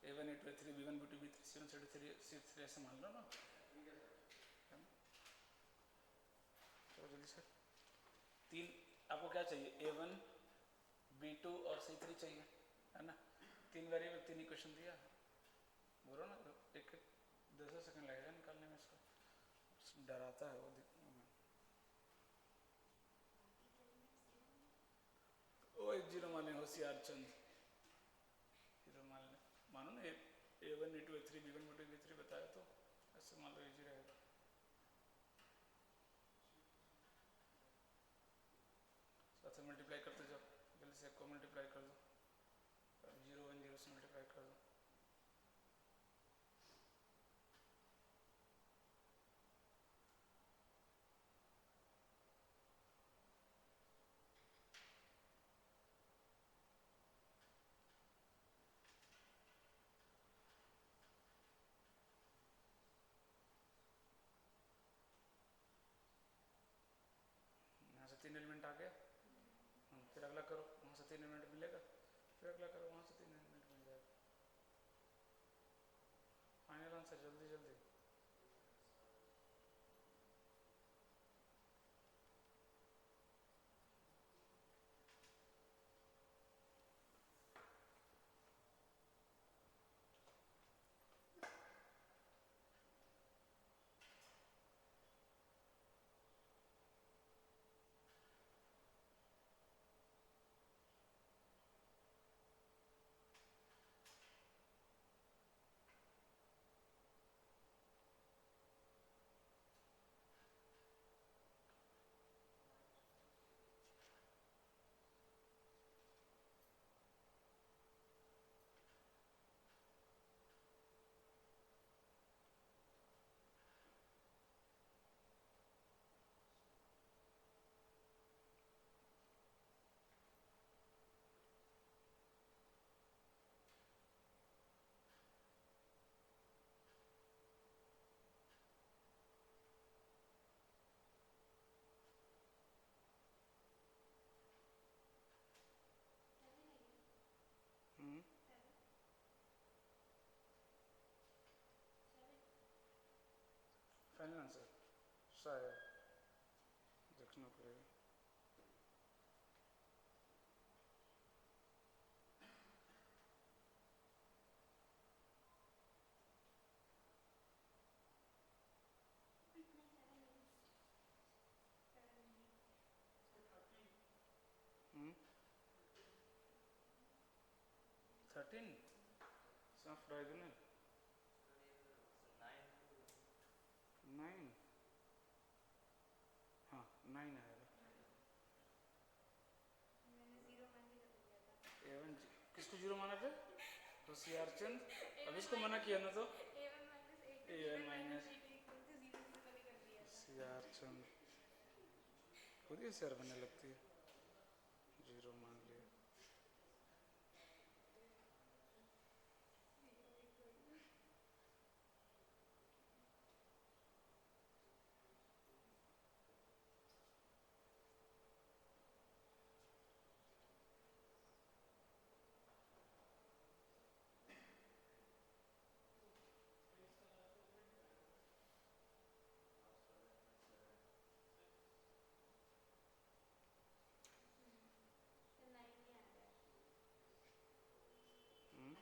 A1 A2 A3 B1 B2 B3 C1 C2 C3 ऐसे मान लो ना, है ना। तो जल्दी से तीन आपको क्या चाहिए, A1 B2 और C3 चाहिए है ना। तीन वेरिएबल, तीन इक्वेशन दिया, बोलो ना, एक 10 सेकंड लगेगा निकालने में इसको, डराता है वो। ओ 1 0 माने होशियार चंद, हीरो मान ले, मानो ना A1 A2 A3 B1 B2 B3 बताया तो ऐसे मान लो, इजी रहेगा। साथ में मल्टीप्लाई करते जाओ, जल्दी से को मल्टीप्लाई कर दो, 0 1 0 से मल्टीप्लाई कर दो। यहाँ से 3 एलिमेंट आ गया, फिर अगला करो, वहाँ से 3 एलिमेंट मिलेगा, फिर अगला करो, वहाँ से 3 एलिमेंट मिल जाएगा। फाइनल आंसर जल्दी जल्दी, आंसर शायद देखना पड़ेगा। हम्म 13 ऑफ डायगोनल 9, हाँ 9 आएगा। एवन किसको जीरो माना था? होशियार चंद। अब इसको मना किया ना तो एवन माइनस होशियार चंद खुद ही होशियार बनने लगती है। जीरो मान लिया। हम्म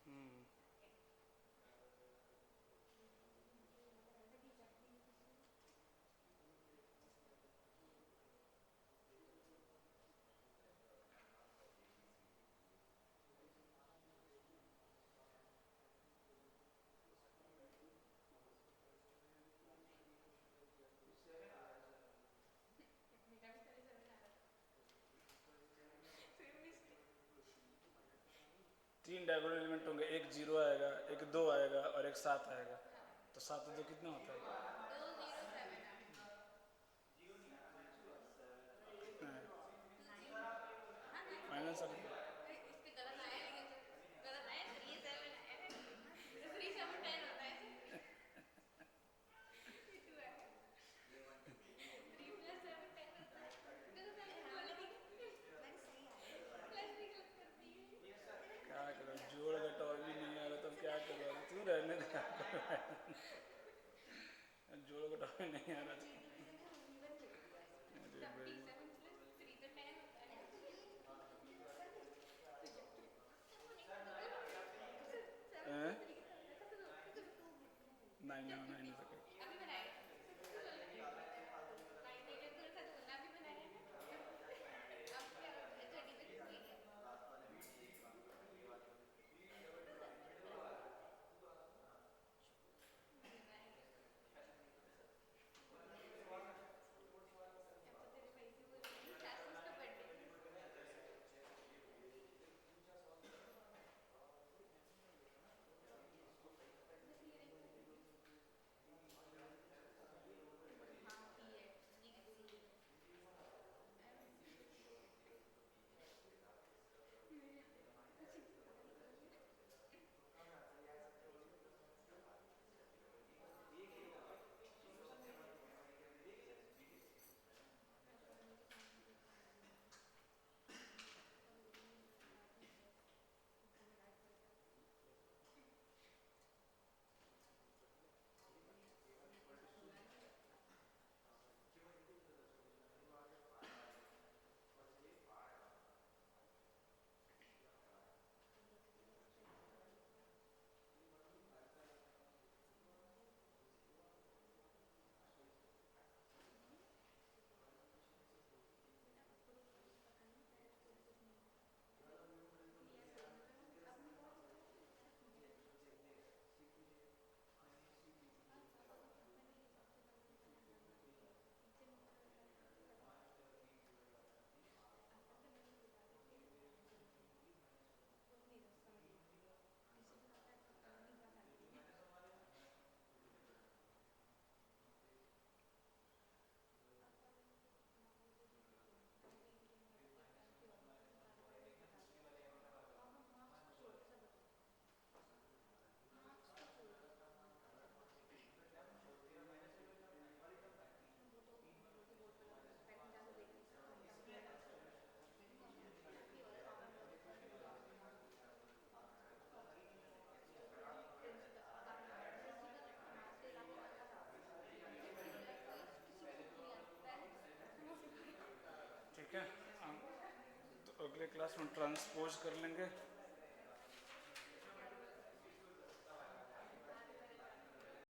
हम्म 3 डायगोनल एलिमेंट होंगे, एक जीरो आएगा, एक 2 आएगा और एक 7 आएगा। तो 7 और 2 कितना होता है? माइनस क्या करो, जोड़ घटाओ भी नहीं आ रहा तो क्या करो, तू रहने दे। जोड़ घटाओ भी नहीं आ रहा तो अरे भाई 9 9 लास्ट वाले में ठीक है, हम तो अगले क्लास में ट्रांसपोज कर लेंगे